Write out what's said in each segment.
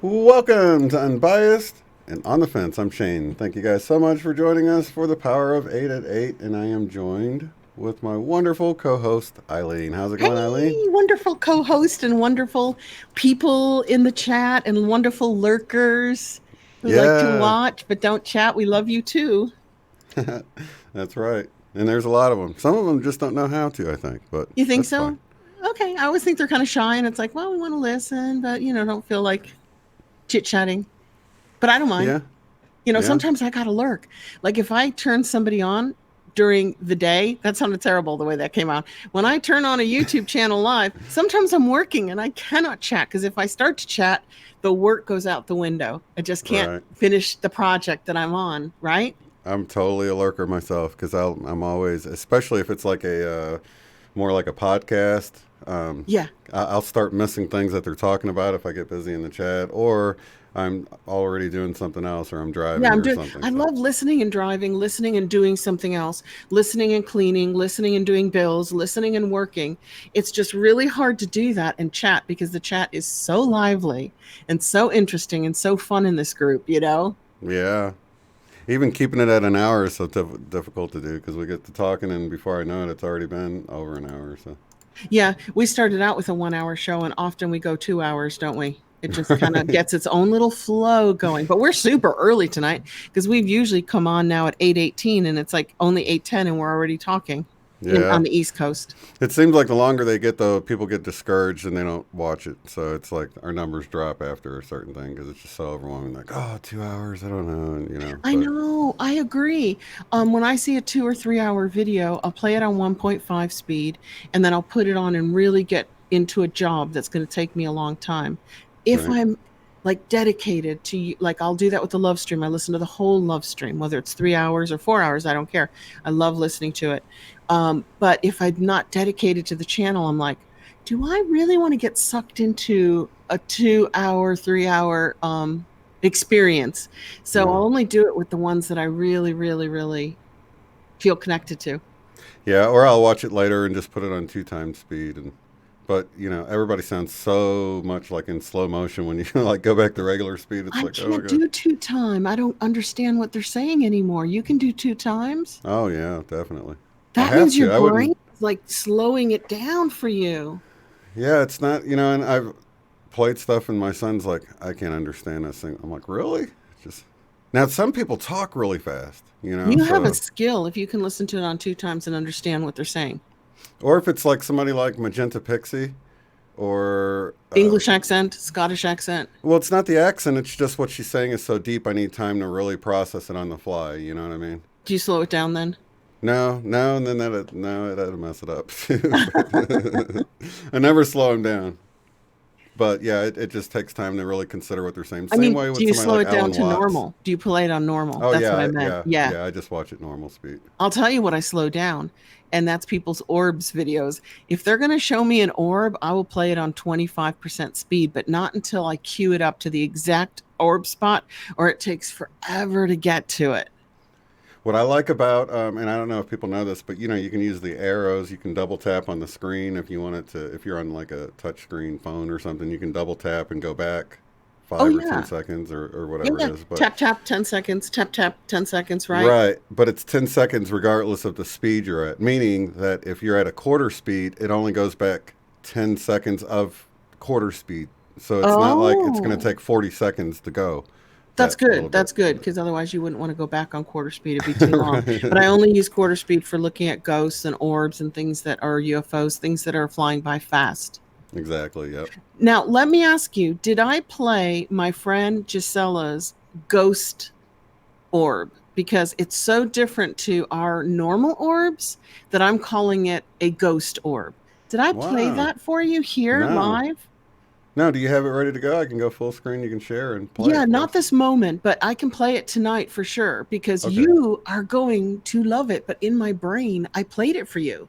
Welcome to Unbiased and On the Fence. I'm Shane. Thank you guys so much for joining us for the Power of 8 at 8, and I am joined with my wonderful co-host, Eileen. How's it going, Eileen? Wonderful co-host and wonderful people in the chat and wonderful lurkers who like to watch but don't chat. We love you too. That's right. And there's a lot of them. Some of them just don't know how to, I think. But you think so? Fine. Okay. I always think they're kind of shy, and it's like, well, we want to listen, but don't feel like chit-chatting. But I don't mind. Yeah. Sometimes I gotta lurk. Like if I turn somebody on during the day, that sounded terrible the way that came out. When I turn on a YouTube channel live, sometimes I'm working and I cannot chat, because if I start to chat, the work goes out the window. I just can't finish the project that I'm on, right? I'm totally a lurker myself, because I'm always, especially if it's like more like a podcast. I'll start missing things that they're talking about if I get busy in the chat, or I'm already doing something else, or I'm driving something. I love listening and driving, listening and doing something else, listening and cleaning, listening and doing bills, listening and working. It's just really hard to do that and chat, because the chat is so lively and so interesting and so fun in this group, Yeah. Even keeping it at an hour is so difficult to do, because we get to talking, and before I know it, it's already been over an hour. So. Yeah, we started out with a 1 hour show, and often we go 2 hours, don't we? It just kind of gets its own little flow going. But we're super early tonight, because we've usually come on now at 8:18, and it's like only 8:10, and we're already talking on the East Coast. It seems like the longer they get, though, people get discouraged and they don't watch it. So it's like our numbers drop after a certain thing, because it's just so overwhelming. Like, 2 hours, I don't know. And, I know, I agree. When I see a 2 or 3 hour video, I'll play it on 1.5 speed, and then I'll put it on and really get into a job that's going to take me a long time. If I'm like dedicated to, like, I'll do that with the love stream. I listen to the whole love stream, whether it's 3 hours or 4 hours, I don't care. I love listening to it. But if I'm not dedicated to the channel, I'm like, do I really want to get sucked into a 2 hour, 3 hour experience? So I'll only do it with the ones that I really, really, really feel connected to. Yeah, or I'll watch it later and just put it on 2 times speed. But everybody sounds so much like in slow motion when you like go back to regular speed. It's I like, can't do 2 time. I don't understand what they're saying anymore. You can do 2 times. Oh yeah, definitely. That means your brain is like slowing it down for you. Yeah, it's not, and I've played stuff, and my son's like, I can't understand this thing. I'm like, really? Now some people talk really fast. You have a skill if you can listen to it on 2 times and understand what they're saying. Or if it's like somebody like Magenta Pixie, or English accent, Scottish accent. Well, it's not the accent. It's just what she's saying is so deep. I need time to really process it on the fly. You know what I mean? Do you slow it down then? No, and then that'd mess it up. I never slow him down. But yeah, it just takes time to really consider what they're saying. Same way with, do you slow it down to normal? Do you play it on normal? Oh, that's what I meant. Yeah, I just watch it normal speed. I'll tell you what I slow down, and that's people's orbs videos. If they're going to show me an orb, I will play it on 25% speed, but not until I cue it up to the exact orb spot, or it takes forever to get to it. What I like about, and I don't know if people know this, but you can use the arrows. You can double tap on the screen if you want it to. If you're on like a touch screen phone or something, you can double tap and go back 5 or 10 seconds or whatever it is. But tap 10 seconds, tap 10 seconds, right? Right, but it's 10 seconds regardless of the speed you're at. Meaning that if you're at a quarter speed, it only goes back 10 seconds of quarter speed. So it's not like it's going to take 40 seconds to go. That's good. That's good, because otherwise you wouldn't want to go back on quarter speed. It'd be too long. But I only use quarter speed for looking at ghosts and orbs and things that are UFOs, things that are flying by fast. Exactly, yep. Now, let me ask you, did I play my friend Gisella's ghost orb? because it's so different to our normal orbs that I'm calling it a ghost orb. Did I play Wow. that for you here No. live? No, do you have it ready to go? I can go full screen. You can share and play it Yeah, for not us. this moment, but I can play it tonight for sure because Okay. you are going to love it. But in my brain, I played it for you.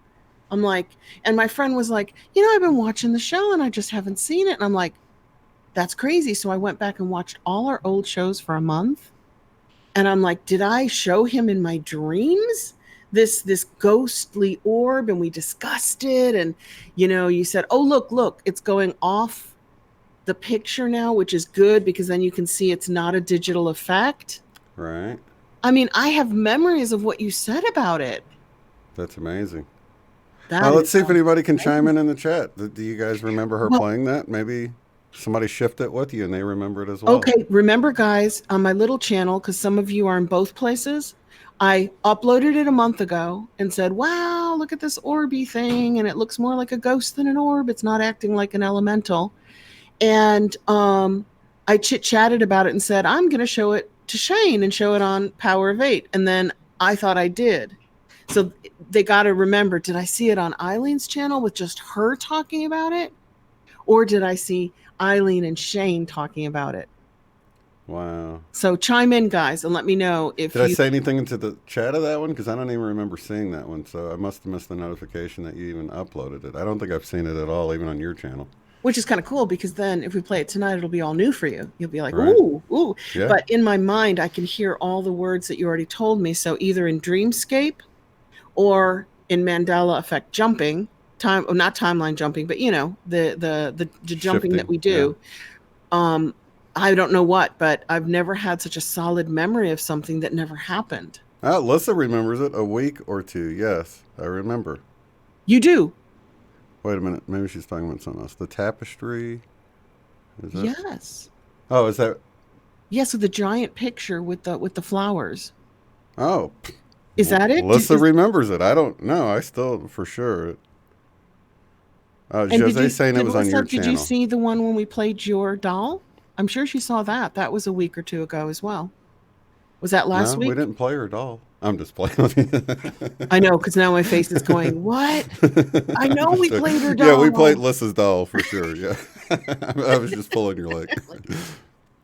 I'm like, and my friend was like, I've been watching the show and I just haven't seen it. And I'm like, that's crazy. So I went back and watched all our old shows for a month. And I'm like, did I show him in my dreams this ghostly orb? And we discussed it. And, you said, oh, look, it's going off the picture now, which is good because then you can see it's not a digital effect. Right. I mean, I have memories of what you said about it. That's amazing. That Let's is see if anybody can chime amazing. in the chat. Do you guys remember her Well, playing that? Maybe somebody shift it with you and they remember it as well. okay, remember, guys, on my little channel, because some of you are in both places, I uploaded it a month ago and said, wow, look at this orby thing. And it looks more like a ghost than an orb. It's not acting like an elemental. And I chit-chatted about it and said, I'm going to show it to Shane and show it on Power of Eight. And then I thought I did. So they got to remember, did I see it on Eileen's channel with just her talking about it? Or did I see Eileen and Shane talking about it? Wow. So chime in, guys, and let me know if Did I you... say anything into the chat of that one? Because I don't even remember seeing that one. So I must have missed the notification that you even uploaded it. I don't think I've seen it at all, even on your channel. Which is kind of cool because then if we play it tonight, it'll be all new for you. You'll be like, Right. ooh, ooh. Yeah. But in my mind, I can hear all the words that you already told me. So either in Dreamscape or in Mandela Effect jumping, not timeline jumping, but the jumping that we do. Yeah. I don't know what, but I've never had such a solid memory of something that never happened. Lissa remembers it a week or two. Yes, I remember. You do? Wait a minute. Maybe she's talking about something else. The tapestry. Is that? Yes. Oh, is that? Yes, with the giant picture with the flowers. Oh. Is that it? Lissa remembers it. I don't know. I still, for sure. Jose saying it was on your channel. Did you see the one when we played your doll? I'm sure she saw that. That was a week or two ago as well. Was that last week? No, we didn't play her doll. I'm just playing with you. I know, because now my face is going, what? I know we played her doll. Yeah, we played Lissa's doll for sure. Yeah. I was just pulling your leg.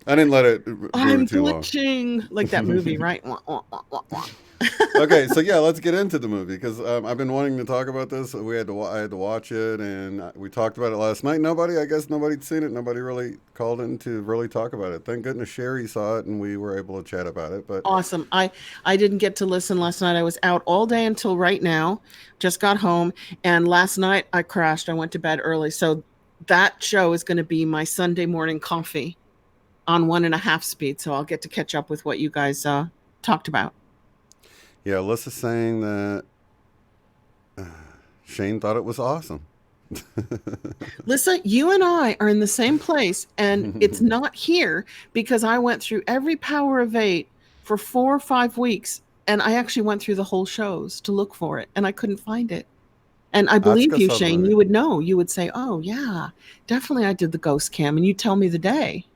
I didn't let it do I'm too glitching. Long. Like that movie, right? Okay, so yeah, let's get into the movie because I've been wanting to talk about this. I had to watch it, and we talked about it last night. I guess nobody'd seen it. Nobody really called in to really talk about it. Thank goodness Sherry saw it, and we were able to chat about it. But awesome. I didn't get to listen last night. I was out all day until right now. Just got home, and last night I crashed. I went to bed early, so that show is going to be my Sunday morning coffee on 1.5 speed. So I'll get to catch up with what you guys talked about. Yeah, Alyssa's saying that Shane thought it was awesome. Lissa, you and I are in the same place, and it's not here because I went through every Power of Eight for 4 or 5 weeks, and I actually went through the whole shows to look for it, and I couldn't find it. And I believe you, Shane. You would know. You would say, oh, yeah, definitely I did the ghost cam, and you tell me the day.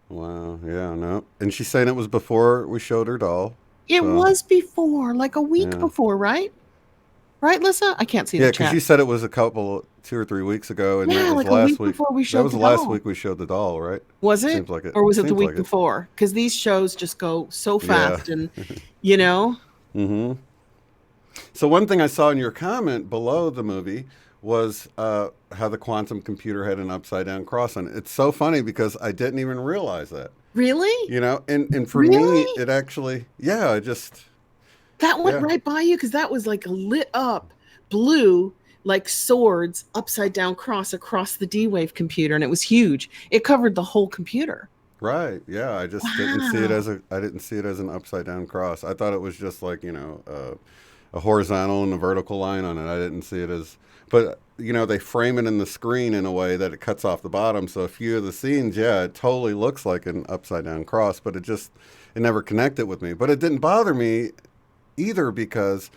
Wow, yeah, no. And she's saying it was before we showed her doll. It was before, like a week before, right? Right, Lissa? I can't see the chat. Yeah, because you said it was 2 or 3 weeks ago, and that was like last a week before we showed that was the last doll. week we showed the doll, right? Was it? Seems like it. Or was it the week before? Because these shows just go so fast, and Mm-hmm. So one thing I saw in your comment below the movie was how the quantum computer had an upside down cross on it. It's so funny because I didn't even realize that. Really? And for me, it actually, I just... That went right by you because that was like a lit up blue, like swords, upside down cross across the D-Wave computer, and it was huge. It covered the whole computer. Right. Yeah. I just didn't see it as an upside down cross. I thought it was just like, a horizontal and a vertical line on it. I didn't see it as, but they frame it in the screen in a way that it cuts off the bottom. So a few of the scenes, it totally looks like an upside down cross, but it never connected with me. But it didn't bother me either because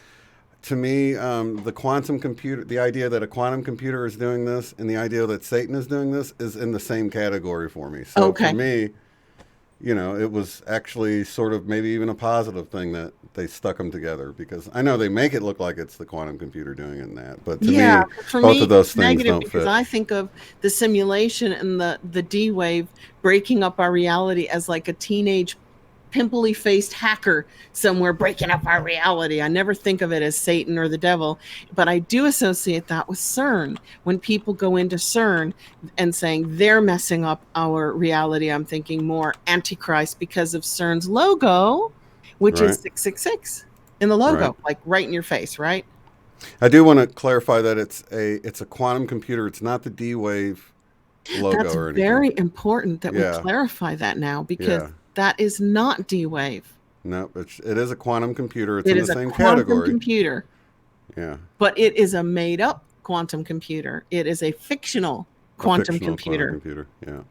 to me, the quantum computer, the idea that a quantum computer is doing this and the idea that Satan is doing this is in the same category for me. So for me, it was actually sort of maybe even a positive thing that they stuck them together, because I know they make it look like it's the quantum computer doing it in that, but to Yeah, me, for both me, of those it's things negative don't because fit. I think of the simulation and the D wave breaking up our reality as like a teenage pimply faced hacker somewhere breaking up our reality. I never think of it as Satan or the devil, but I do associate that with CERN. When people go into CERN and saying they're messing up our reality, I'm thinking more Antichrist because of CERN's logo, which is Right. 666 in the Right. logo, like right in your face, right? I do want to clarify that it's a quantum computer. It's not the D wave logo That's or anything. very important that we Yeah. clarify that now because Yeah. that is not D wave. No, it is a quantum computer. It's It in the is a same quantum category. computer, Yeah. but it is a made up quantum computer. It is a fictional A quantum fictional quantum computer. computer. Yeah.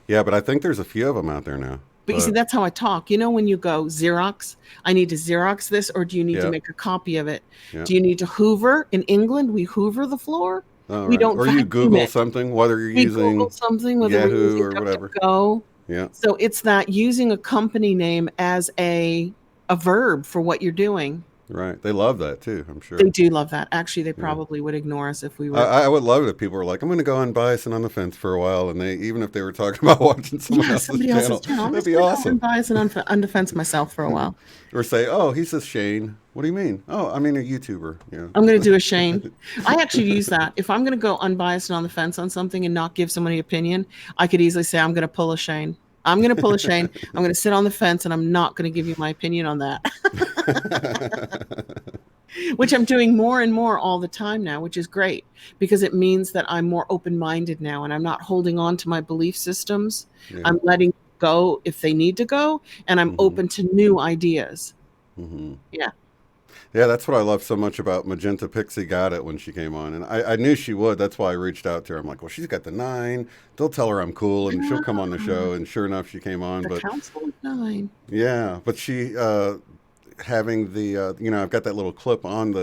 Yeah, but I think there's a few of them out there now. But you see, But that's how I talk. When you go Xerox, I need to Xerox this, or do you need to yeah. make a copy of it? Yeah. Do you need to Hoover? In England, we Hoover the floor. All We right. don't Or you vacuum Google it. something, whether you're We Google using something, whether we're Yahoo using or whatever. DuckDuckGo. Yeah. So it's that using a company name as a verb for what you're doing. Right. They love that too, I'm They sure. do love that. Actually, they Yeah. probably would ignore us if we I, were. I would love it if people were like, I'm going to go unbiased and on the fence for a while. And even if they were talking about watching someone Yeah, else's somebody else's channel, channel. I'm that'd just be going to go awesome. unbiased and undefense myself for a while. Or say, oh, he says Shane. What do you mean? Oh, I mean a YouTuber. Yeah. I'm going to do a Shane. I actually use that. If I'm going to go unbiased and on the fence on something and not give somebody opinion, I could easily say, I'm going to pull a Shane. I'm going to pull a Shane. I'm going to sit on the fence and I'm not going to give you my opinion on that. Which I'm doing more and more all the time now, which is great because it means that I'm more open-minded now and I'm not holding on to my belief systems. Yeah. I'm letting go if they need to go, and I'm Mm-hmm. open to new ideas. Mm-hmm. Yeah. Yeah, that's what I love so much about Magenta Pixie got it when she came on. And I knew she would. That's why I reached out to her. I'm like, well, she's got the 9. They'll tell her I'm cool and she'll come on the show. And sure enough, she came on. The But Council of Nine. yeah, but she, having I've got that little clip on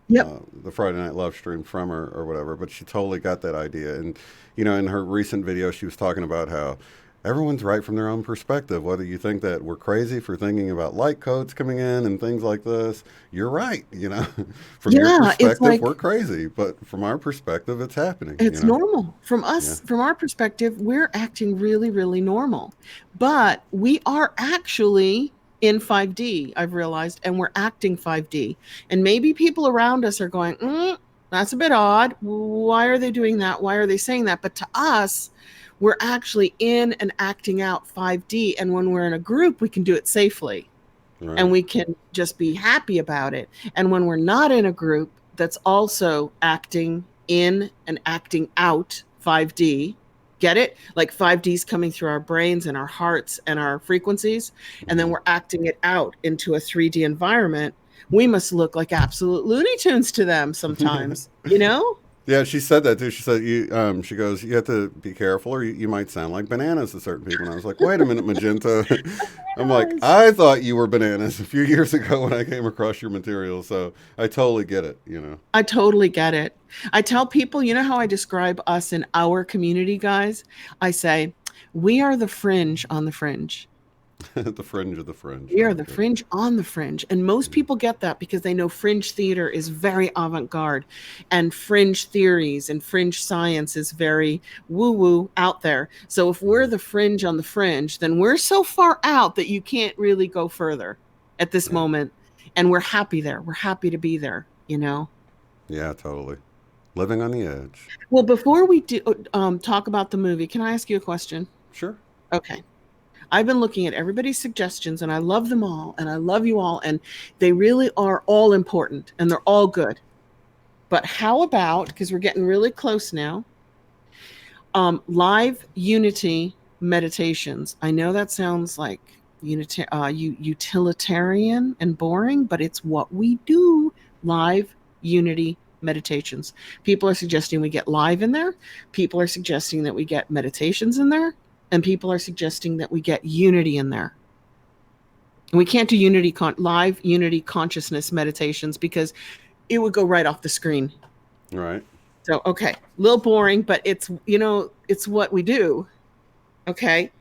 Yep. the Friday Night Love stream from her or whatever, but she totally got that idea. And, in her recent video, she was talking about how everyone's right from their own perspective. Whether you think that we're crazy for thinking about light codes coming in and things like this, you're right. From your Yeah, it's perspective, like we're crazy, but from our perspective, it's happening. it's normal. From Yeah. us, from our perspective, we're acting really, really normal. But we are actually in 5D, I've realized, and we're acting 5D. And maybe people around us are going, that's a bit odd. Why are they doing that? Why are they saying that? But to us, we're actually in and acting out 5D. And when we're in a group, we can do it safely. Right. And we can just be happy about it. And when we're not in a group that's also acting in and acting out 5D, get it? Like 5D is coming through our brains and our hearts and our frequencies, and then we're acting it out into a 3D environment. We must look like absolute Looney Tunes to them sometimes, Yeah, she said that too. She said she goes, you have to be careful, or you might sound like bananas to certain people. And I was like, wait a minute, Magenta. I'm like, I thought you were bananas a few years ago when I came across your material, so I totally get it. I totally get it. I tell people, how I describe us in our community, guys? I say, we are the fringe on the fringe. The fringe of the fringe. We are the fringe on the fringe. And most people get that because they know fringe theater is very avant-garde and fringe theories and fringe science is very woo-woo out there. So if we're the fringe on the fringe, then we're so far out that you can't really go further at this moment. And we're happy there. We're happy to be there, Yeah, totally. Living on the edge. Well, before we do talk about the movie, can I ask you a question? Sure. Okay. I've been looking at everybody's suggestions and I love them all and I love you all and they really are all important and they're all good. But how about, because we're getting really close now, live unity meditations. I know that sounds like utilitarian and boring, but it's what we do. Live unity meditations. People are suggesting we get live in there. People are suggesting that we get meditations in there. And people are suggesting that we get unity in there. And we can't do live unity consciousness meditations because it would go right off the screen. Right. So, okay, a little boring, but it's what we do. Okay.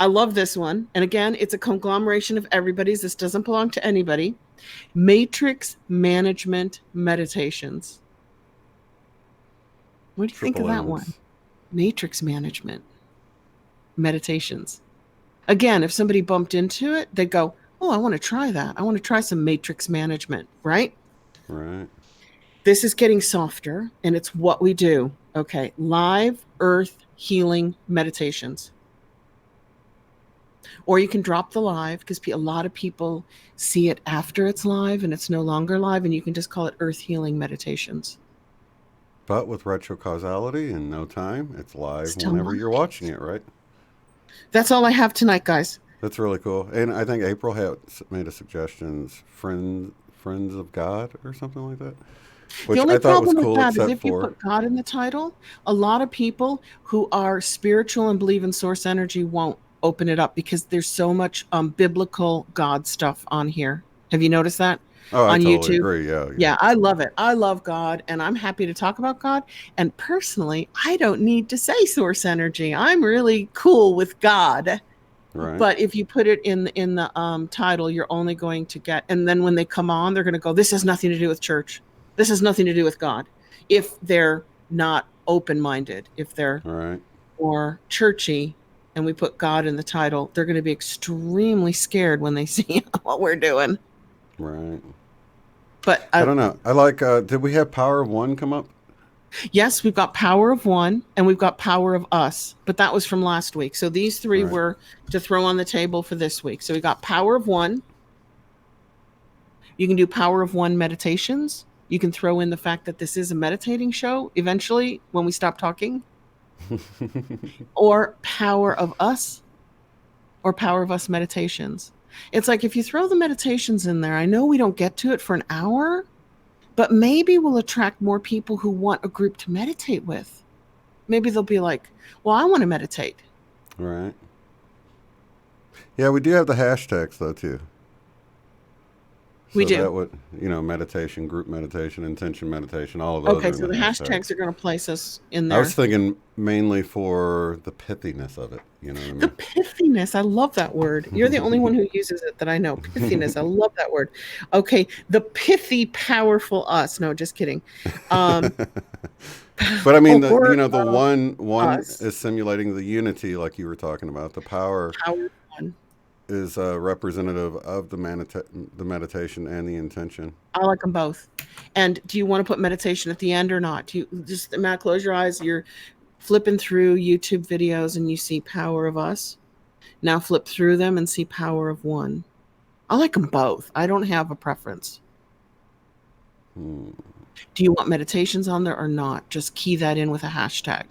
I love this one. And again, it's a conglomeration of everybody's. This doesn't belong to anybody. Matrix management meditations. What do you think of that one? Matrix management meditations. Again, if somebody bumped into it, they'd go, oh, I want to try that. I want to try some matrix management, right? Right. This is getting softer, and it's what we do. Okay, live earth healing meditations. Or you can drop the live, because a lot of people see it after it's live and it's no longer live, and you can just call it earth healing meditations. But with retrocausality and no time, it's live whenever you're watching it, right? That's all I have tonight, guys. That's really cool. And I think April had made a suggestion, Friends of God or something like that. Which the only I thought problem was cool, with that is if you put God in the title, a lot of people who are spiritual and believe in source energy won't open it up, because there's so much biblical God stuff on here. Have you noticed that? Oh, I on totally YouTube? agree. Yeah, I love it. I love God, and I'm happy to talk about God. And personally, I don't need to say source energy. I'm really cool with God. Right. But if you put it in the title, you're only going to get, and then when they come on, they're going to go, this has nothing to do with church. This has nothing to do with God. If they're not open-minded, if they're more churchy, and we put God in the title, they're going to be extremely scared when they see what we're doing. Right. But I don't know. I like, did we have Power of One come up? Yes, we've got Power of One and we've got Power of Us, but that was from last week. So these three were to throw on the table for this week. So we got Power of One. You can do Power of One meditations. You can throw in the fact that this is a meditating show eventually when we stop talking. Or Power of Us, or Power of Us meditations. It's like, if you throw the meditations in there, I know we don't get to it for an hour, but maybe we'll attract more people who want a group to meditate with. Maybe they'll be like, well, I want to meditate. Right. Yeah, we do have the hashtags, though, too. We do. That would, meditation, group meditation, intention meditation, all of those. Okay, so the hashtags are going to place us in there. I was thinking mainly for the pithiness of it. You know what I mean? The pithiness. I love that word. You're the only one who uses it that I know. Pithiness. I love that word. Okay, the pithy, powerful us. No, just kidding. But I mean, the one is simulating the unity, like you were talking about. The power one is representative of the meditation and the intention. I like them both. And do you want to put meditation at the end or not? Do you just, Matt, close your eyes? You're flipping through YouTube videos and you see Power of Us. Now flip through them and see Power of One. I like them both. I don't have a preference. Do you want meditations on there or not? Just key that in with a hashtag.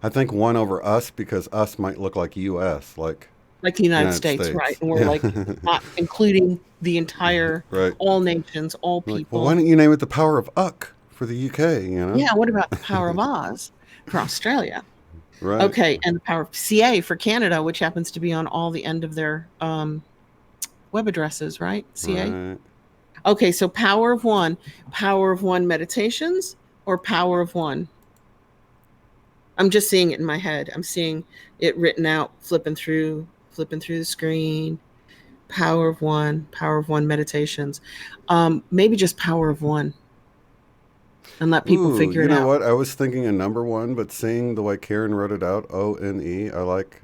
I think one over us, because us might look like US, like the United States, right? And we're like not including the entire, all nations, all people. Like, well, why don't you name it the Power of Uck for the UK? Yeah. What about the Power of Oz for Australia? Right. Okay, and the Power of CA for Canada, which happens to be on all the end of their web addresses, right? CA. Right. Okay, so Power of One meditations, or Power of One. I'm just seeing it in my head. I'm seeing it written out, flipping through the screen. Power of One meditations. Maybe just Power of One. And let people figure it out. You know what? I was thinking a number one, but seeing the way Karen wrote it out, ONE, I like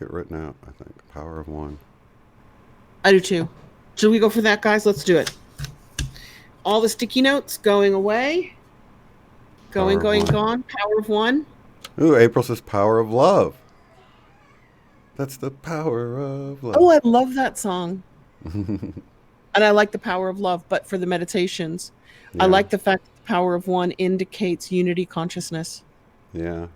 it written out, I think. Power of One. I do too. Should we go for that, guys? Let's do it. All the sticky notes going away. Gone. Power of One. Ooh, April says Power of Love. That's the power of love. Oh, I love that song. And I like the Power of Love, but for the meditations, I like the fact that the Power of One indicates unity consciousness. Yeah.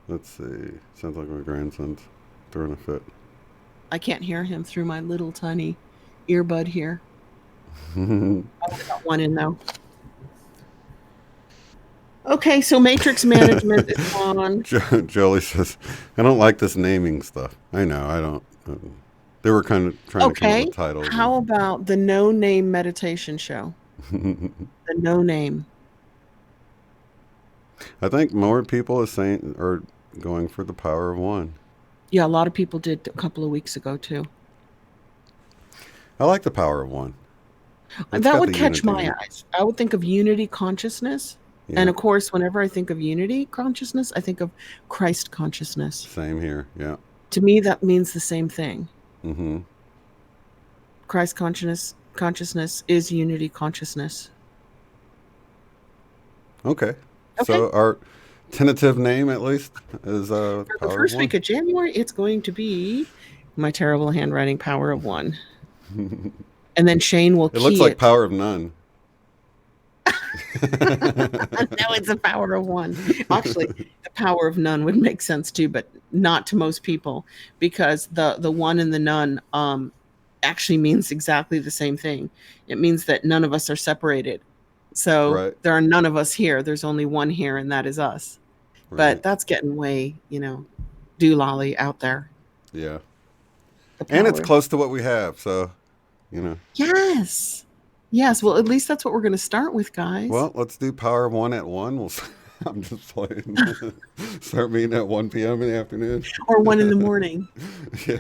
Let's see. Sounds like my grandson's throwing a fit. I can't hear him through my little tiny earbud here. I got one in though. Okay, so matrix management is on. Jolie says, I don't like this naming stuff. I know, I don't. They were kind of trying to come up with titles. How about the No Name meditation show? The No Name. I think more people are going for the power of one. Yeah, a lot of people did a couple of weeks ago too. I like the power of one. It's That got would the catch unity my in it. eyes. I would think of unity consciousness. And Yeah. of course, whenever I think of unity consciousness, I think of Christ consciousness. Same here. Yeah. To me, that means the same thing. Mm-hmm. Christ consciousness is unity consciousness. Okay. Okay. So our tentative name, at least, is For the Power of first One. week of January, it's going to be my terrible handwriting, Power of One. And then Shane will It looks key like it. Power of None. No, it's a power of one. Actually, the power of none would make sense too, but not to most people, because the one and the none actually means exactly the same thing. It means that none of us are separated. So Right. there are none of us here. There's only one here, and that is us. But Right. that's getting way, doolally out there. Yeah. The And it's power. close to what we have, so you know. Yes. Yes. Well, at least that's what we're going to start with, guys. Well, let's do Power of One at 1. I'm just playing. Start meeting at 1 p.m. in the afternoon. Or 1 in the morning. Yeah.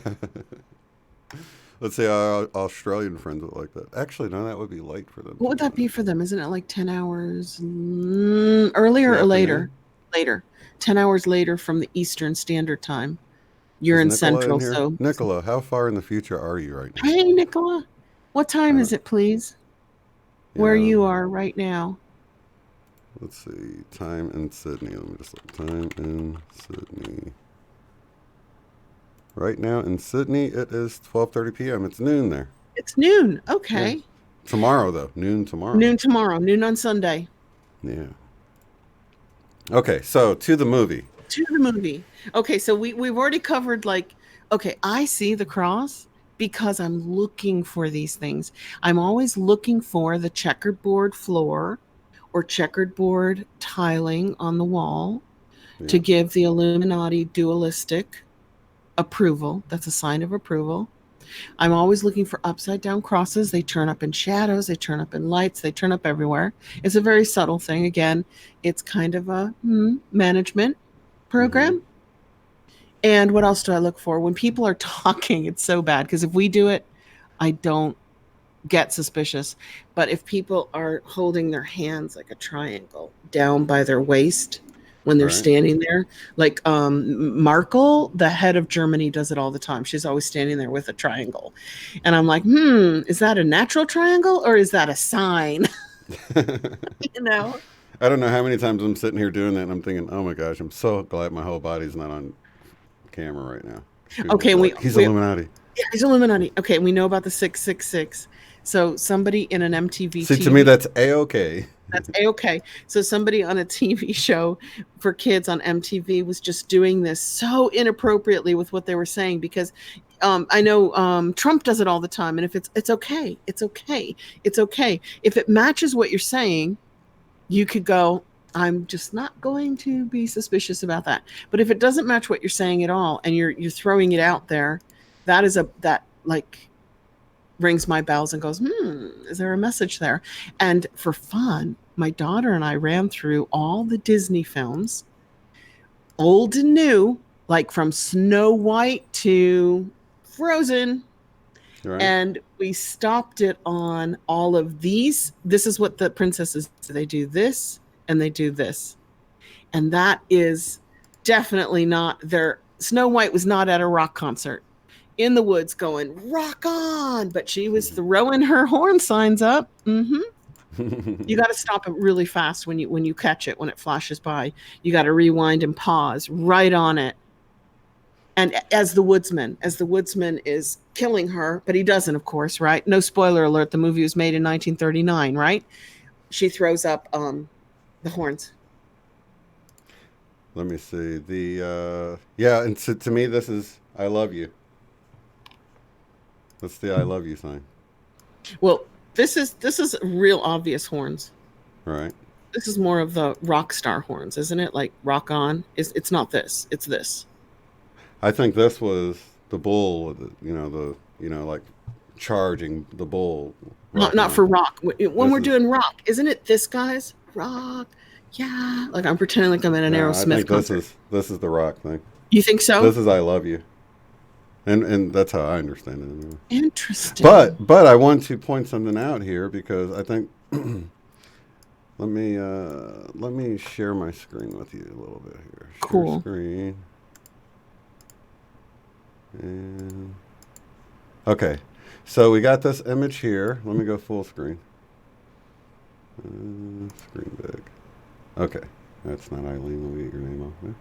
Let's see, our Australian friends would like that. Actually, no, that would be late for them. What would that be for them? Isn't it like 10 hours earlier or later? Later. 10 hours later from the Eastern Standard Time. You're in Central, so. Nicola, how far in the future are you right now? Hey, Nicola. What time is it, please? Yeah, where you are right now? Let's see. Time in Sydney. Let me just look. Time in Sydney. Right now in Sydney, it is 12:30 p.m. It's noon there. It's noon. Okay. Yeah. Tomorrow, though. Noon tomorrow. Noon tomorrow. Noon on Sunday. Yeah. Okay, so to the movie. To the movie. Okay, so we've already covered, I see the cross because I'm looking for these things. I'm always looking for the checkered board floor or checkered board tiling on the wall to give the Illuminati dualistic approval. That's a sign of approval. I'm always looking for upside down crosses. They turn up in shadows, they turn up in lights, they turn up everywhere. It's a very subtle thing. Again, it's kind of a management program. Mm-hmm. And what else do I look for? When people are talking, it's so bad because if we do it, I don't get suspicious. But if people are holding their hands like a triangle down by their waist when they're standing there, like Merkel, the head of Germany, does it all the time. She's always standing there with a triangle. And I'm like, is that a natural triangle or is that a sign? You know? I don't know how many times I'm sitting here doing that and I'm thinking, oh my gosh, I'm so glad my whole body's not on camera right now. Okay, he's Illuminati. Yeah, he's Illuminati. Okay, we know about the 666. So somebody in an MTV See, to me, that's A-okay. That's A-okay. So somebody on a TV show for kids on MTV was just doing this so inappropriately with what they were saying because I know Trump does it all the time. And if it's okay. It's okay. It's okay. If it matches what you're saying, you could go, I'm just not going to be suspicious about that. But if it doesn't match what you're saying at all and you're throwing it out there, that rings my bells and goes, is there a message there? And for fun, my daughter and I ran through all the Disney films, old and new, like from Snow White to Frozen. Right. And we stopped it on all of these. This is what the princesses do. They do this and they do this. And that is definitely not their. Snow White was not at a rock concert in the woods going rock on, but she was throwing her horn signs up. You got to stop it really fast when you catch it, when it flashes by. You got to rewind and pause right on it. And as the woodsman is killing her, but he doesn't, of course, right? No spoiler alert. The movie was made in 1939, right? She throws up the horns. Let me see. And to me, this is I love you. That's the I love you sign. Well, this is real obvious horns. Right. This is more of the rock star horns, isn't it? Like rock on. It's not this. It's this. I think this was the bull, like charging the bull. Not for rock. When we're doing rock, isn't it this, guys? Rock. Yeah, like I'm pretending like I'm in an No, I Aerosmith think concert. this is the rock thing. You think so? This is I love you, and that's how I understand it anyway. Interesting. But I want to point something out here because I think let me share my screen with you a little bit here. Share Cool. screen. And okay, so we got this image here. Let me go full screen. Screen big. Okay, that's not Eileen. Let me get your name off there.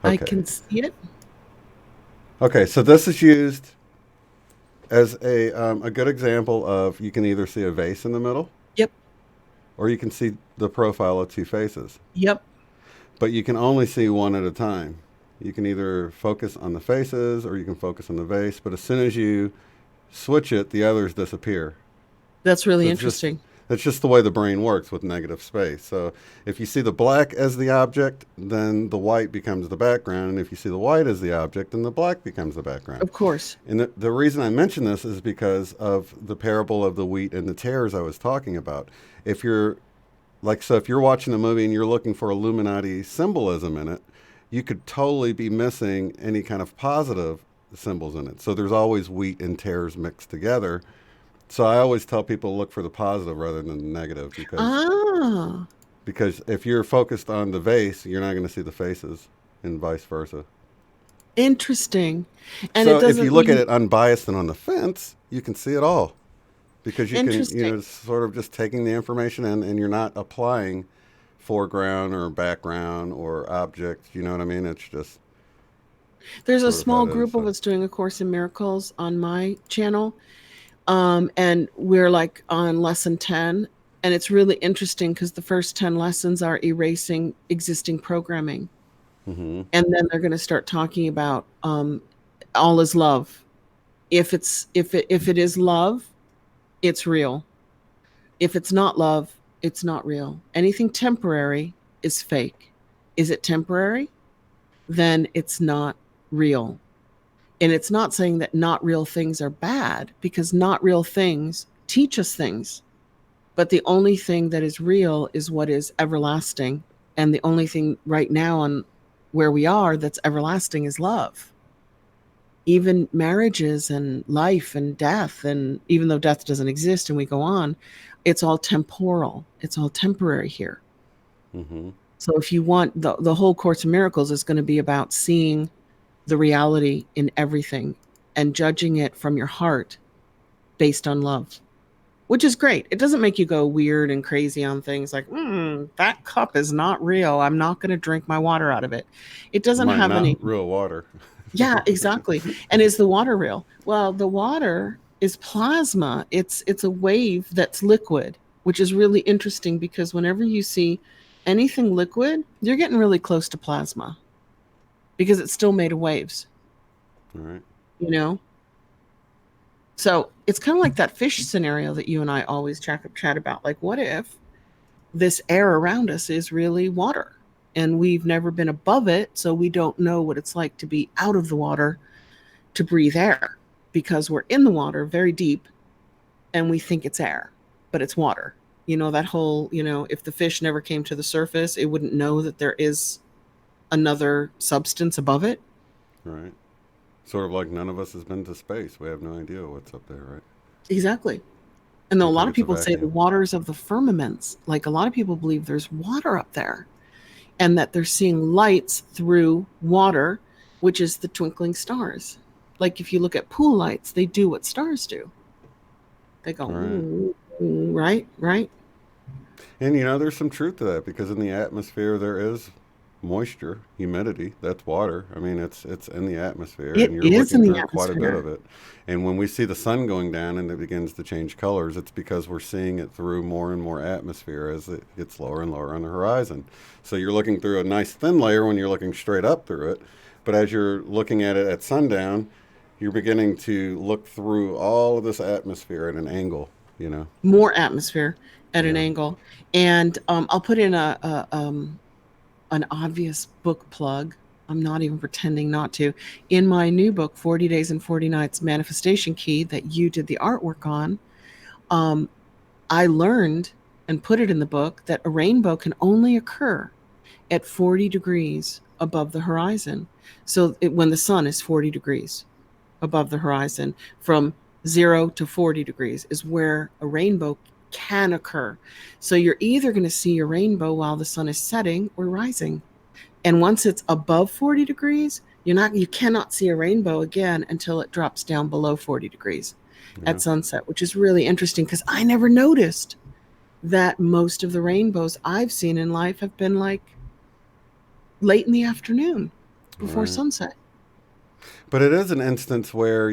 I Okay. can see it. Okay, so this is used as a good example of you can either see a vase in the middle Yep. or you can see the profile of two faces. Yep. But you can only see one at a time. You can either focus on the faces or you can focus on the vase, but as soon as you switch it, the others disappear. That's really So interesting. that's just the way the brain works with negative space. So if you see the black as the object, then the white becomes the background. And if you see the white as the object, then the black becomes the background. Of course. And the reason I mention this is because of the parable of the wheat and the tares I was talking about. If you're if you're watching a movie and you're looking for Illuminati symbolism in it, you could totally be missing any kind of positive symbols in it. So there's always wheat and tares mixed together. So I always tell people to look for the positive rather than the negative because if you're focused on the vase, you're not going to see the faces, and vice versa. Interesting. And So it if you doesn't look at mean it unbiased and on the fence, you can see it all because you can, interesting. sort of just taking the information in and you're not applying foreground or background or object. You know what I mean? It's just There's a sort of how small it is. group of So. us doing A Course in Miracles on my channel. And we're like on lesson 10. And it's really interesting because the first 10 lessons are erasing existing programming. Mm-hmm. And then they're going to start talking about all is love. If it is love, it's real. If it's not love, it's not real. Anything temporary is fake. Is it temporary? Then it's not real. And it's not saying that not real things are bad, because not real things teach us things. But the only thing that is real is what is everlasting. And the only thing right now on where we are that's everlasting is love. Even marriages and life and death, and even though death doesn't exist and we go on, it's all temporal. It's all temporary here. Mm-hmm. So if you want, the whole Course in Miracles is going to be about seeing the reality in everything and judging it from your heart based on love, which is great. It doesn't make you go weird and crazy on things like, that cup is not real. I'm not going to drink my water out of it. It doesn't Might have not any. real water. Yeah, exactly. And is the water real? Well, the water is plasma. It's a wave that's liquid, which is really interesting because whenever you see anything liquid, you're getting really close to plasma because it's still made of waves. All right. You know? So it's kind of like that fish scenario that you and I always chat about. Like, what if this air around us is really water and we've never been above it, so we don't know what it's like to be out of the water to breathe air, because we're in the water very deep and we think it's air, but it's water. You know, that whole, if the fish never came to the surface, it wouldn't know that there is another substance above it. Right. Sort of like none of us has been to space. We have no idea what's up there, right? Exactly. And though a We lot think of it's a people say the vacuum. waters of the firmaments, like a lot of people believe there's water up there and that they're seeing lights through water, which is the twinkling stars. Like if you look at pool lights, they do what stars do. They go, Right. ooh, ooh, right, right. And there's some truth to that because in the atmosphere there is moisture, humidity. That's water. I mean, it's in the atmosphere, It and you're is looking in the through quite a bit atmosphere. of it. And when we see the sun going down and it begins to change colors, it's because we're seeing it through more and more atmosphere as it gets lower and lower on the horizon. So you're looking through a nice thin layer when you're looking straight up through it, but as you're looking at it at sundown, you're beginning to look through all of this atmosphere at an angle. You know. More atmosphere at an Yeah. angle. And I'll put in an obvious book plug. I'm not even pretending not to. In my new book, 40 Days and 40 Nights Manifestation Key, that you did the artwork on, I learned and put it in the book that a rainbow can only occur at 40 degrees above the horizon. So when the sun is 40 degrees above the horizon, from 0 to 40 degrees is where a rainbow can occur. So you're either going to see a rainbow while the sun is setting or rising. And once it's above 40 degrees, you cannot see a rainbow again until it drops down below 40 degrees at sunset, which is really interesting because I never noticed that most of the rainbows I've seen in life have been like late in the afternoon before sunset. But it is an instance where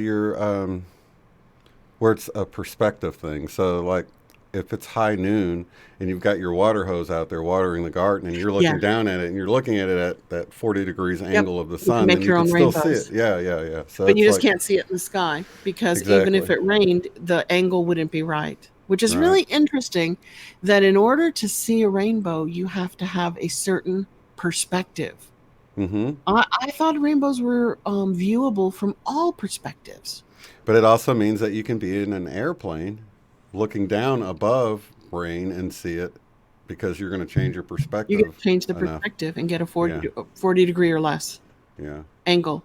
where it's a perspective thing. So like if it's high noon and you've got your water hose out there watering the garden and you're looking down at it and you're looking at it at that 40 degrees angle of the sun, then you can still see it. Yeah. So but you just can't see it in the sky because even if it rained, the angle wouldn't be right, which is really interesting that in order to see a rainbow, you have to have a certain perspective. I thought rainbows were viewable from all perspectives. But it also means that you can be in an airplane looking down above rain and see it because you're going to change your perspective. You can change the perspective and get a 40 degree or less angle.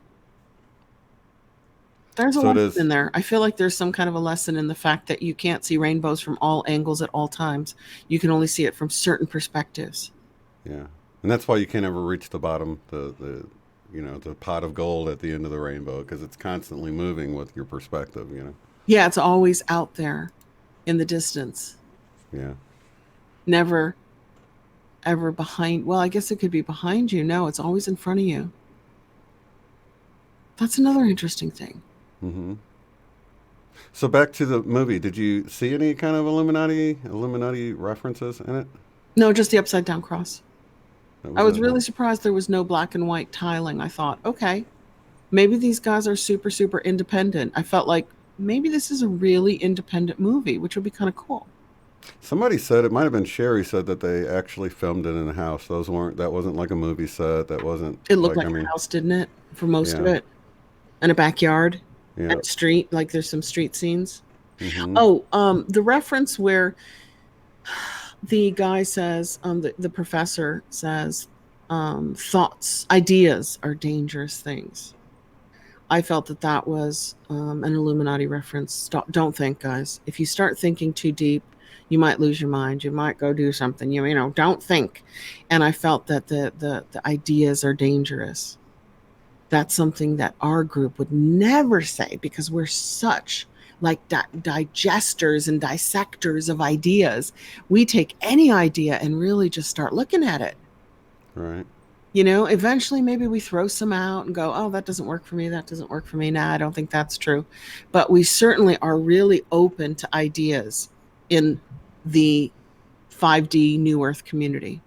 There's a lesson in there. I feel like there's some kind of a lesson in the fact that you can't see rainbows from all angles at all times. You can only see it from certain perspectives. Yeah. And that's why you can't ever reach the bottom, the pot of gold at the end of the rainbow, because it's constantly moving with your perspective, Yeah, it's always out there in the distance. Yeah. Never, ever behind. Well, I guess it could be behind you. No, it's always in front of you. That's another interesting thing. So back to the movie. Did you see any kind of Illuminati references in it? No, just the upside down cross. I was really surprised there was no black and white tiling. I thought, okay, maybe these guys are super, super independent. I felt like maybe this is a really independent movie, which would be kind of cool. Somebody said, it might have been Sherry said, that they actually filmed it in a house. That wasn't like a movie set. That wasn't. It looked like a house, didn't it? For most of it. And a backyard. And a street, like there's some street scenes. The reference where the guy says, the professor says, ideas are dangerous things. I felt that was an Illuminati reference. Don't think, guys. If you start thinking too deep, you might lose your mind. You might go do something. Don't think. And I felt that the ideas are dangerous. That's something that our group would never say because we're such like digesters and dissectors of ideas. We take any idea and really just start looking at it. Right. Eventually maybe we throw some out and go, oh, that doesn't work for me. That doesn't work for me. Nah, I don't think that's true. But we certainly are really open to ideas in the 5D New Earth community.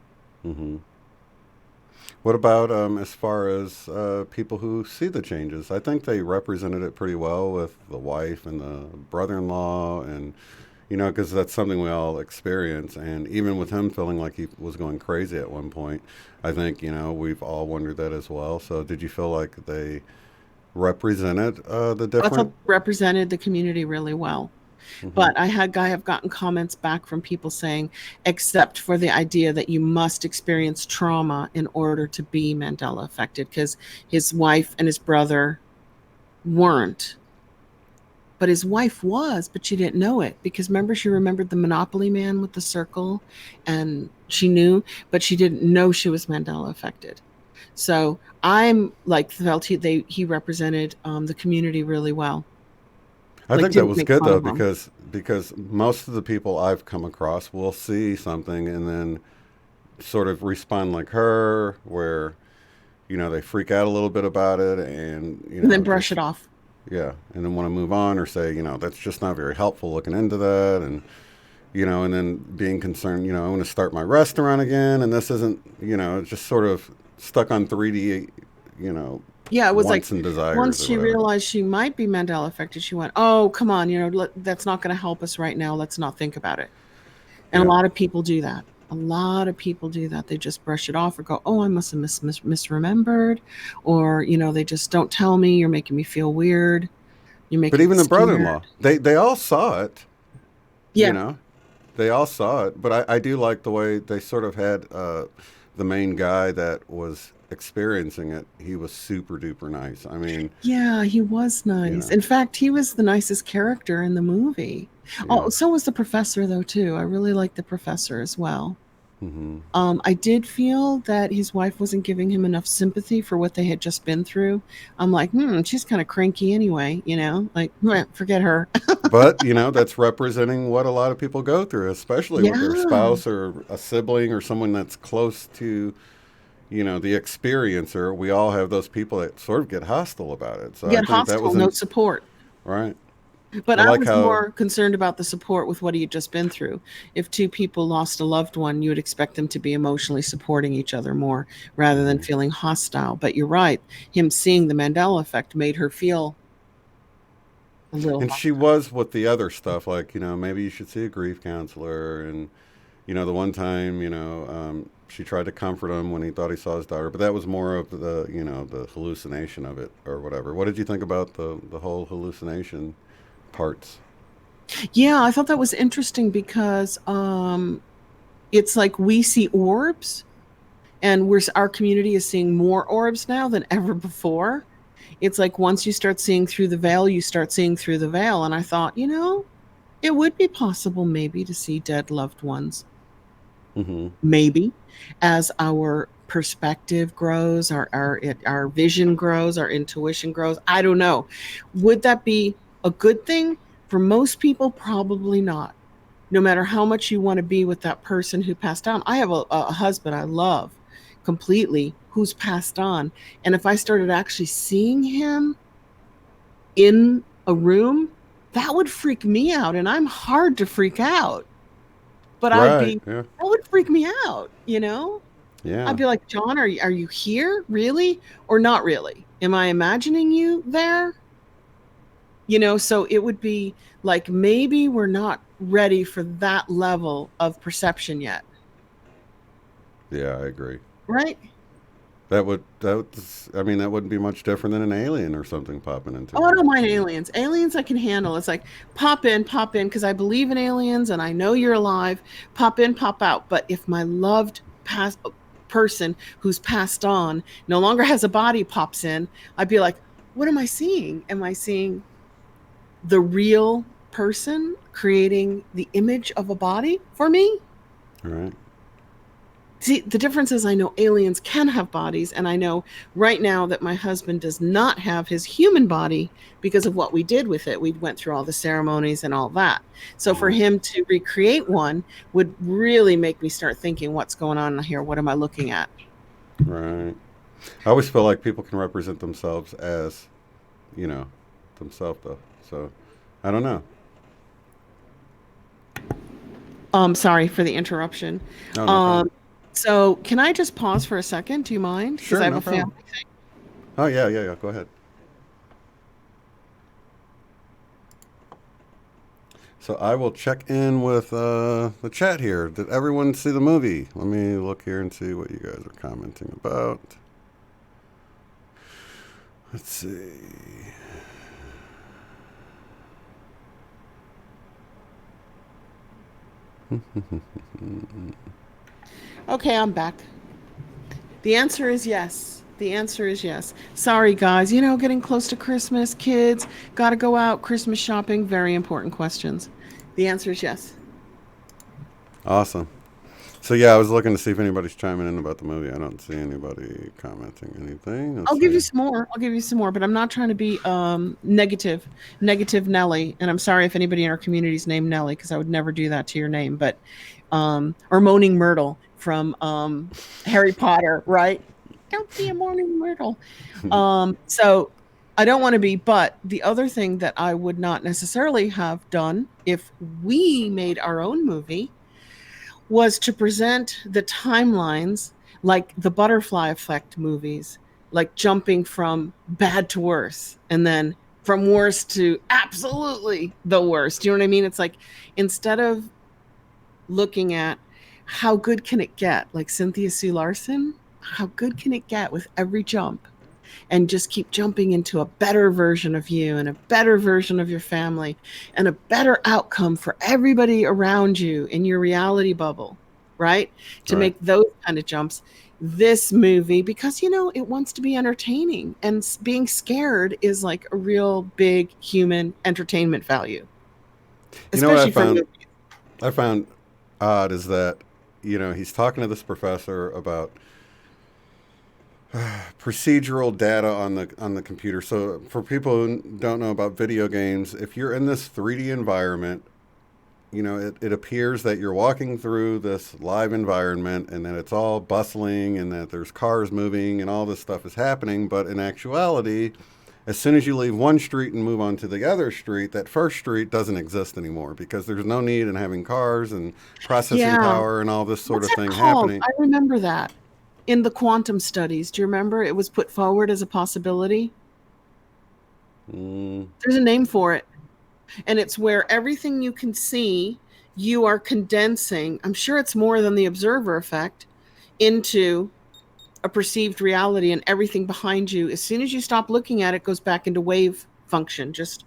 What about as far as people who see the changes? I think they represented it pretty well with the wife and the brother-in-law, and because that's something we all experience. And even with him feeling like he was going crazy at one point, I think we've all wondered that as well. So did you feel like they represented the different? Represented the community really well. But I have gotten comments back from people saying, except for the idea that you must experience trauma in order to be Mandela affected, because his wife and his brother weren't. But his wife was, but she didn't know it, because remember, she remembered the Monopoly man with the circle, and she knew, but she didn't know she was Mandela affected. So I'm like felt he represented the community really well. I think that was good though, because most of the people I've come across will see something and then sort of respond like her, where they freak out a little bit about it and and then brush it off. Yeah, and then want to move on or say that's just not very helpful looking into that, and and then being concerned, I want to start my restaurant again, and this isn't, it's just sort of stuck on 3D, Yeah, it was wants and desires. Once she realized she might be Mandela affected, she went, oh, come on, that's not going to help us right now. Let's not think about it. And a lot of people do that. They just brush it off or go, oh, I must have misremembered. Or, they just don't tell me. You're making me feel weird. But even the brother-in-law, they all saw it. Yeah. they all saw it, but I do like the way they sort of had the main guy that was experiencing it. He was super duper nice. I mean, Yeah, he was you nice. know, In fact, he was the nicest character in the movie. yeah. Oh, so was the professor though too. I really liked the professor as well. Hmm. I did feel that his wife wasn't giving him enough sympathy for what they had just been through. I'm like, she's kind of cranky anyway, like, forget her. But that's representing what a lot of people go through, especially with their Yeah, spouse or a sibling or someone that's close to the experiencer. We all have those people that sort of get hostile about it. So I get think that hostile, no support. right. But I I like was how more concerned about the support with what he had just been through. If two people lost a loved one, you would expect them to be emotionally supporting each other more rather than mhm. feeling hostile. But you're right. Him seeing the Mandela effect made her feel a little And she hostile. was with the other stuff, like maybe you should see a grief counselor, and the one time she tried to comfort him when he thought he saw his daughter, but that was more of the hallucination of it or whatever. What did you think about the whole hallucination parts? Yeah, I thought that was interesting because it's like we see orbs and our community is seeing more orbs now than ever before. It's like once you start seeing through the veil, you start seeing through the veil. And I thought, it would be possible maybe to see dead loved ones. Hmm. Maybe as our perspective grows, our vision grows, our intuition grows. I don't know. Would that be a good thing? For most people, probably not. No matter how much you want to be with that person who passed on. I have a husband I love completely who's passed on. And if I started actually seeing him in a room, that would freak me out. And I'm hard to freak out. But Right. Yeah. that would freak me out. I'd Yeah. be like, John, are you here really or not really? Am I imagining you there? So it would be like maybe we're not ready for that level of perception yet, Yeah. I agree. right? I mean, that wouldn't be much different than an alien or something popping into Oh, I her. don't mind aliens. Aliens I can handle. It's like pop in, because I believe in aliens and I know you're alive. Pop in, pop out. But if my loved past person who's passed on no longer has a body pops in, I'd be like, what am I seeing? Am I seeing the real person creating the image of a body for me? All right. See, the difference is I know aliens can have bodies, and I know right now that my husband does not have his human body because of what we did with it. We went through all the ceremonies and all that. So for Yeah. him to recreate one would really make me start thinking, what's going on here? What am I looking at? Right. I always feel like people can represent themselves as you know themselves though. So I don't know. Sorry for the interruption. No, no problem. Um, so can I just pause for a second? Do you mind? Because Sure, I have no a problem. family. Oh yeah, yeah, yeah. Go ahead. So I will check in with the chat here. Did everyone see the movie? Let me look here and see what you guys are commenting about. Let's see. Okay, I'm back. The answer is yes. The answer is yes. Sorry, guys. Getting close to Christmas, kids, got to go out, Christmas shopping, very important questions. The answer is yes. Awesome. So yeah, I was looking to see if anybody's chiming in about the movie. I don't see anybody commenting anything. Let's I'll give you see. some more. I'll give you some more, but I'm not trying to be negative Nelly. And I'm sorry if anybody in our community is named Nelly, because I would never do that to your name. But or Moaning Myrtle from Harry Potter, right? Don't be a Moaning Myrtle. So I don't want to be, but the other thing that I would not necessarily have done if we made our own movie was to present the timelines like the butterfly effect movies, like jumping from bad to worse and then from worst to absolutely the worst. Do you know what I mean? It's like instead of looking at how good can it get, like Cynthia Sue Larson, how good can it get with every jump? and just keep jumping into a better version of you and a better version of your family and a better outcome for everybody around you in your reality bubble, right? To make those kind of jumps. This movie, because, you know, it wants to be entertaining, and being scared is like a real big human entertainment value. You know what Especially for movies. I found odd is that, you know, he's talking to this professor about procedural data on the computer. So for people who don't know about video games, if you're in this 3D environment, you know, it appears that you're walking through this live environment and that it's all bustling and that there's cars moving and all this stuff is happening. But in actuality, as soon as you leave one street and move on to the other street, that first street doesn't exist anymore because there's no need in having cars and processing power and all this sort of thing happening. I remember that in the quantum studies. Do you remember it was put forward as a possibility? There's a name for it. And it's where everything you can see, you are condensing. I'm sure it's more than the observer effect into a perceived reality, and everything behind you, as soon as you stop looking at it, goes back into wave function, just a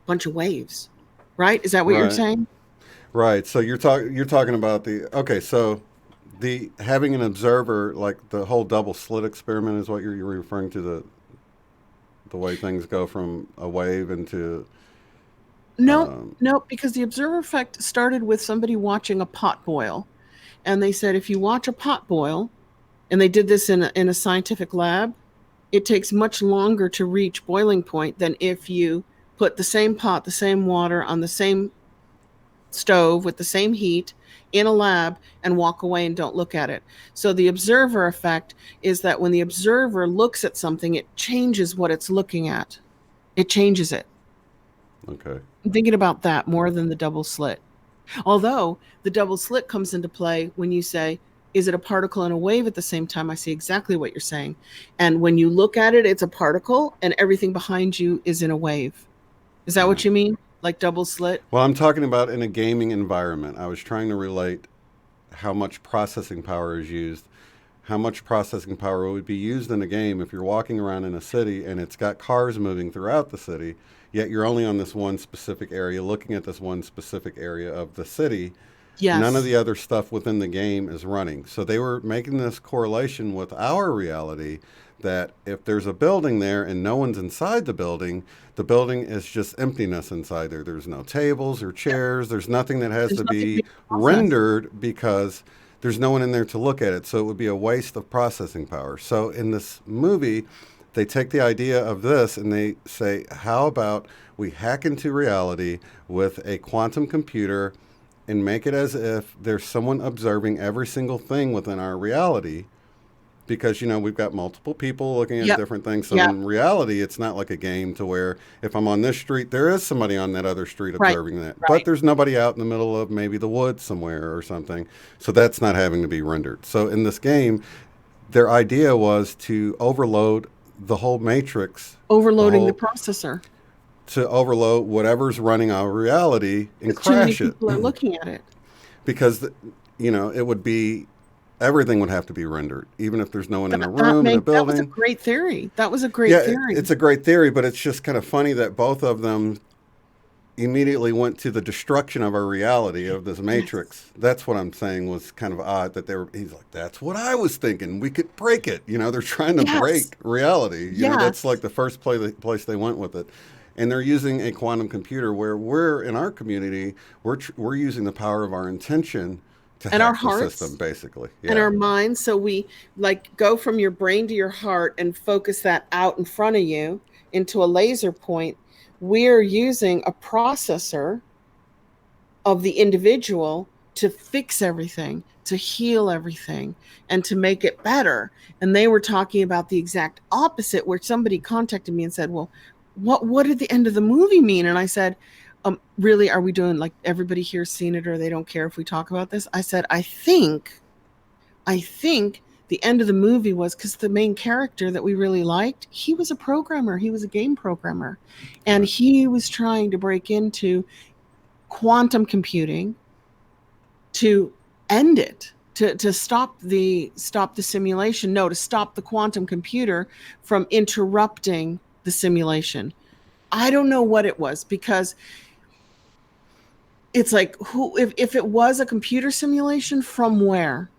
bunch of waves. Right? Is that what you're saying? Right. So you're talking about so the having an observer, like the whole double slit experiment is what you're referring to, the way things go from a wave into No, because the observer effect started with somebody watching a pot boil. And they said, if you watch a pot boil, and they did this in a scientific lab, it takes much longer to reach boiling point than if you put the same pot, the same water on the same stove with the same heat in a lab and walk away and don't look at it. So the observer effect is that when the observer looks at something, it changes what it's looking at. It changes it. Okay. I'm thinking about that more than the double slit. Although the double slit comes into play when you say, is it a particle and a wave at the same time? I see exactly what you're saying. And when you look at it, it's a particle and everything behind you is in a wave. Is that what you mean? Like double slit? Well, I'm talking about in a gaming environment. I was trying to relate how much processing power is used. How much processing power would be used in a game if you're walking around in a city and it's got cars moving throughout the city, yet you're only on this one specific area, looking at this one specific area of the city. Yes. None of the other stuff within the game is running. So they were making this correlation with our reality that if there's a building there and no one's inside the building is just emptiness inside there. There's no tables or chairs. There's nothing that has to be rendered because there's no one in there to look at it. So it would be a waste of processing power. So in this movie, they take the idea of this and they say, how about we hack into reality with a quantum computer and make it as if there's someone observing every single thing within our reality, because, you know, we've got multiple people looking at different things. So in reality, it's not like a game to where if I'm on this street, there is somebody on that other street observing that. But there's nobody out in the middle of maybe the woods somewhere or something. So that's not having to be rendered. So in this game, their idea was to overload the whole matrix. Overloading the processor. To overload whatever's running our reality and crash it. People are looking at it. Because, you know, it would be, everything would have to be rendered, even if there's no one in a room, in a building. That was a great theory. That was a great theory. It's a great theory, but it's just kind of funny that both of them immediately went to the destruction of our reality of this matrix. That's what I'm saying was kind of odd that he's like, that's what I was thinking. We could break it. You know, they're trying to break reality. You know, that's like the first place they went with it. And they're using a quantum computer where we're in our community, we're using the power of our intention to hack our the hearts, system, basically. And our minds. So we like go from your brain to your heart and focus that out in front of you into a laser point. We're using a processor of the individual to fix everything, to heal everything, and to make it better. And they were talking about the exact opposite, where somebody contacted me and said, well, what did the end of the movie mean? And I said, really, are we doing like everybody here's seen it or they don't care if we talk about this? I said, I think the end of the movie was because the main character that we really liked, he was a programmer. He was a game programmer. And he was trying to break into quantum computing to end it. to stop the simulation. No, to stop the quantum computer from interrupting the simulation. I don't know what it was, because it's like, if it was a computer simulation, from where?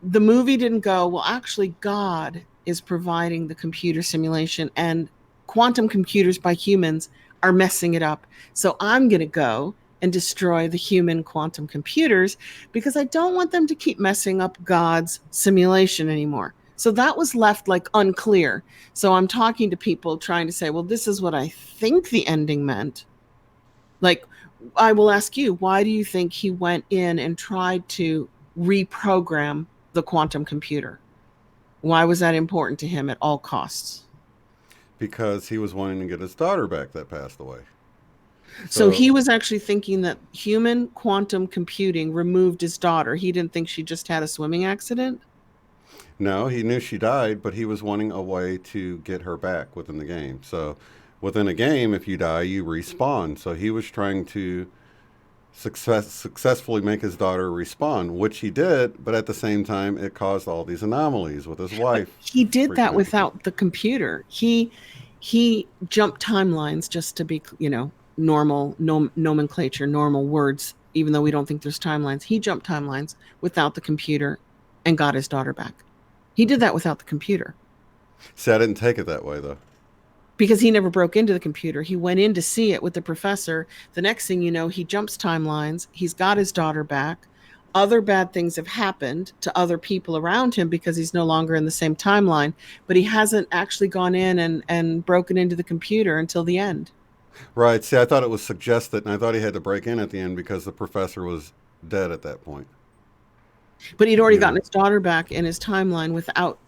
The movie didn't go, well, actually, God is providing the computer simulation, and quantum computers by humans are messing it up. So I'm going to go and destroy the human quantum computers because I don't want them to keep messing up God's simulation anymore. So that was left like unclear. So I'm talking to people trying to say, well, this is what I think the ending meant. Like, I will ask you, why do you think he went in and tried to reprogram the quantum computer? Why was that important to him at all costs? Because he was wanting to get his daughter back that passed away. So he was actually thinking that human quantum computing removed his daughter. He didn't think she just had a swimming accident? No, he knew she died, but he was wanting a way to get her back within the game. So within a game, if you die, you respawn. So he was trying to successfully make his daughter respawn, which he did, but at the same time, it caused all these anomalies with his wife. But he did that without the computer. He jumped timelines just to be, normal nomenclature, normal words, even though we don't think there's timelines. He jumped timelines without the computer and got his daughter back. He did that without the computer. See, I didn't take it that way, though. Because he never broke into the computer. He went in to see it with the professor. The next thing you know, he jumps timelines. He's got his daughter back. Other bad things have happened to other people around him because he's no longer in the same timeline. But he hasn't actually gone in and broken into the computer until the end. Right. See, I thought it was suggested, and I thought he had to break in at the end because the professor was dead at that point. But he'd already gotten his daughter back in his timeline without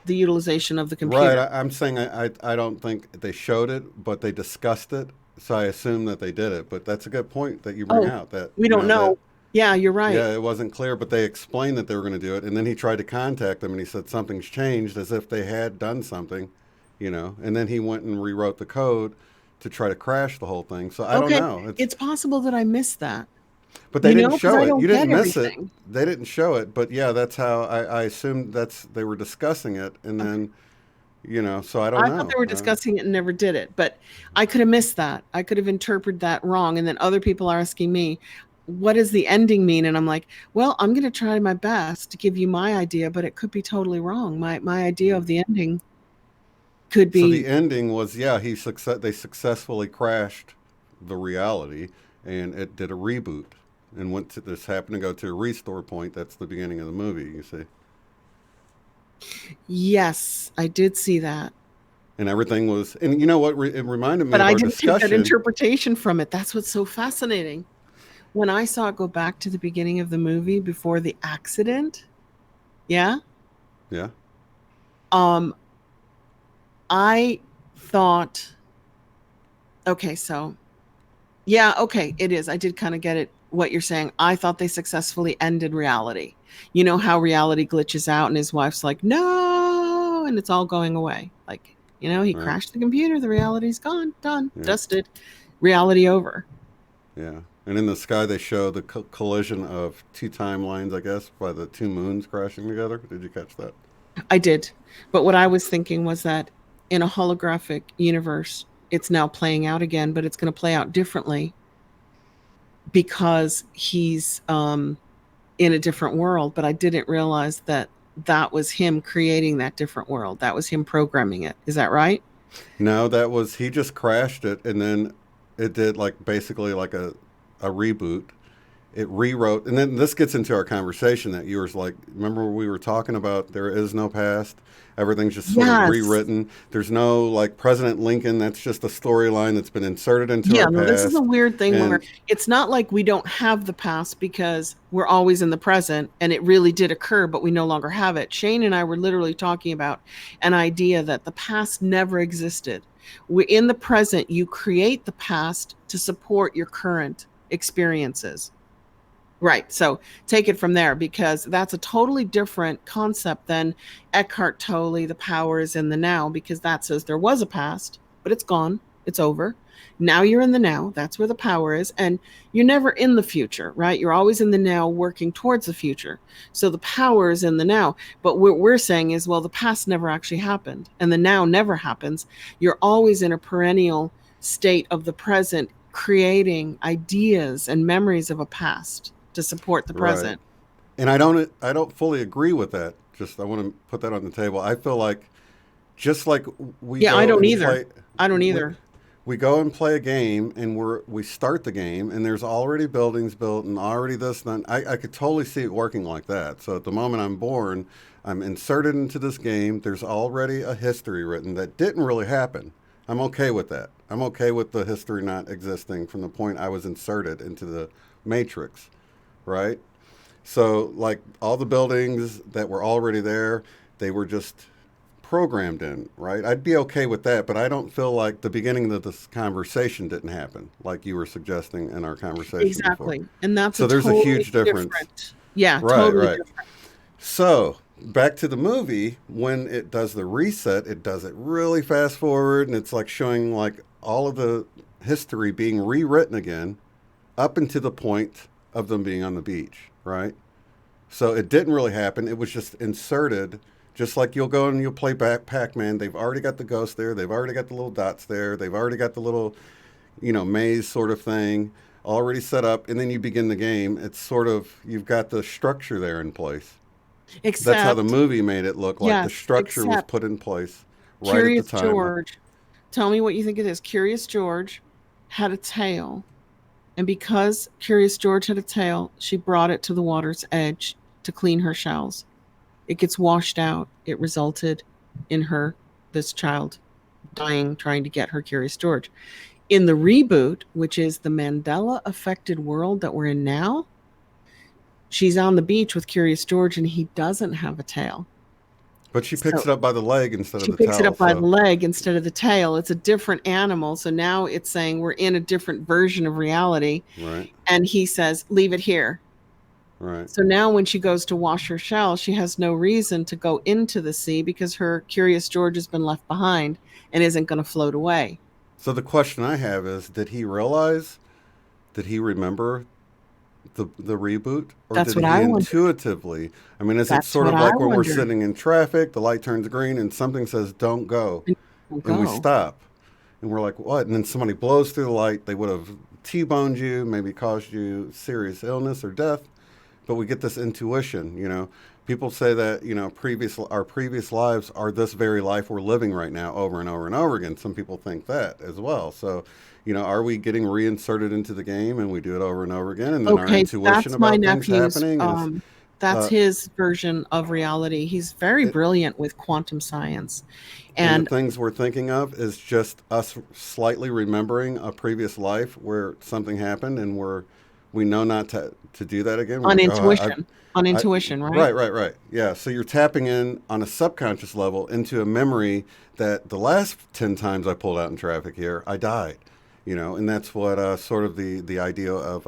the utilization of the computer. Right. I'm saying I don't think they showed it, but they discussed it. So I assume that they did it. But that's a good point that you bring out. That we don't know. Yeah, you're right. Yeah, it wasn't clear, but they explained that they were going to do it. And then he tried to contact them, and he said something's changed, as if they had done something, And then he went and rewrote the code to try to crash the whole thing. So I don't know. It's possible that I missed that. But they didn't show it. You didn't miss it. They didn't show it. But yeah, that's how I assumed they were discussing it. And then, so I don't know. I thought they were discussing it and never did it. But I could have missed that. I could have interpreted that wrong. And then other people are asking me, what does the ending mean? And I'm like, well, I'm going to try my best to give you my idea, but it could be totally wrong. My idea of the ending could be. So the ending was, they successfully crashed the reality, and it did a reboot. And this happened to go to a restore point. That's the beginning of the movie, you see. Yes, I did see that. And everything was, and you know what? It reminded me of our discussion. But I didn't take that interpretation from it. That's what's so fascinating. When I saw it go back to the beginning of the movie before the accident, yeah? Yeah. I thought, okay, so, yeah, okay, it is. I did kind of get it. What you're saying. I thought they successfully ended reality. You know how reality glitches out and his wife's like, no, and it's all going away. Like, he crashed the computer. The reality's gone, done, dusted, reality over. Yeah. And in the sky, they show the collision of two timelines, I guess, by the two moons crashing together. Did you catch that? I did. But what I was thinking was that in a holographic universe, it's now playing out again, but it's going to play out differently. Because he's in a different world, but I didn't realize that was him creating that different world. That was him programming it. Is that right? No, he just crashed it, and then it did basically like a reboot. It rewrote, and then this gets into our conversation that you were remember we were talking about there is no past. Everything's just sort of rewritten. There's no President Lincoln. That's just a storyline that's been inserted into our past. This is a weird thing where it's not like we don't have the past because we're always in the present and it really did occur, but we no longer have it. Shane and I were literally talking about an idea that the past never existed. We're in the present. You create the past to support your current experiences. Right. So take it from there, because that's a totally different concept than Eckhart Tolle, the power is in the now, because that says there was a past, but it's gone. It's over. Now you're in the now. That's where the power is. And you're never in the future, right? You're always in the now working towards the future. So the power is in the now. But what we're saying is, well, the past never actually happened and the now never happens. You're always in a perennial state of the present, creating ideas and memories of a past to support the Right. present. And I don't fully agree with that. Just I want to put that on the table. I feel like just like we Yeah, I go don't and either. play I don't we, either. we go and play a game and we start the game and there's already buildings built and already this and that. I could totally see it working like that. So at the moment I'm born, I'm inserted into this game. There's already a history written that didn't really happen. I'm okay with that. I'm okay with the history not existing from the point I was inserted into the matrix, right? So, like all the buildings that were already there, they were just programmed in, right? I'd be okay with that, but I don't feel like the beginning of this conversation didn't happen, like you were suggesting in our conversation before. Exactly. And that's a So, there's a totally huge difference. different. Yeah, Right, totally right. different. So, back to the movie, when it does the reset, it does it really fast forward, and it's like showing like all of the history being rewritten again up into the point of them being on the beach, right? So it didn't really happen. It was just inserted, just like you'll go and you'll play back Pac-Man. They've already got the ghost there. They've already got the little dots there. They've already got the little, maze sort of thing already set up. And then you begin the game. It's sort of, you've got the structure there in place. That's how the Except, movie made it look like the yes, structure was except put in place right at the Curious time. George. Tell me what you think it is. Curious George had a tail. And because Curious George had a tail, she brought it to the water's edge to clean her shells. It gets washed out. It resulted in this child, dying trying to get her Curious George. In the reboot, which is the Mandela affected world that we're in now, she's on the beach with Curious George and he doesn't have a tail. But she picks So it up by the leg instead of she the picks it tail. up by the So, leg instead of the tail. It's a different animal. So now it's saying we're in a different version of reality. right, And he says, leave it here. right. So now when she goes to wash her shell, she has no reason to go into the sea because her Curious George has been left behind and isn't going to float away. So the question I have is, did he realize? Did he remember the reboot, or That's did what he I wonder. intuitively? I mean, is it That's sort what of I like when we're wonder. sitting in traffic, the light turns green, and something says "Don't go," And we'll and we go. stop, and we're like, "What?" And then somebody blows through the light. They would have T-boned you, maybe caused you serious illness or death, but we get this intuition. People say that our previous lives are this very life we're living right now, over and over and over again. Some people think that as well. So, are we getting reinserted into the game and we do it over and over again, and then our Okay, intuition that's my about things nephew's. happening is That's uh, his version of reality. He's very it, brilliant with quantum science, and the and things we're thinking of is just us slightly remembering a previous life where something happened, and we know not to do that again. We're on like, oh, intuition, on I, intuition, right? right, right, right. Yeah. So you're tapping in on a subconscious level into a memory that the last 10 times I pulled out in traffic here, I died. And that's what sort of the idea of,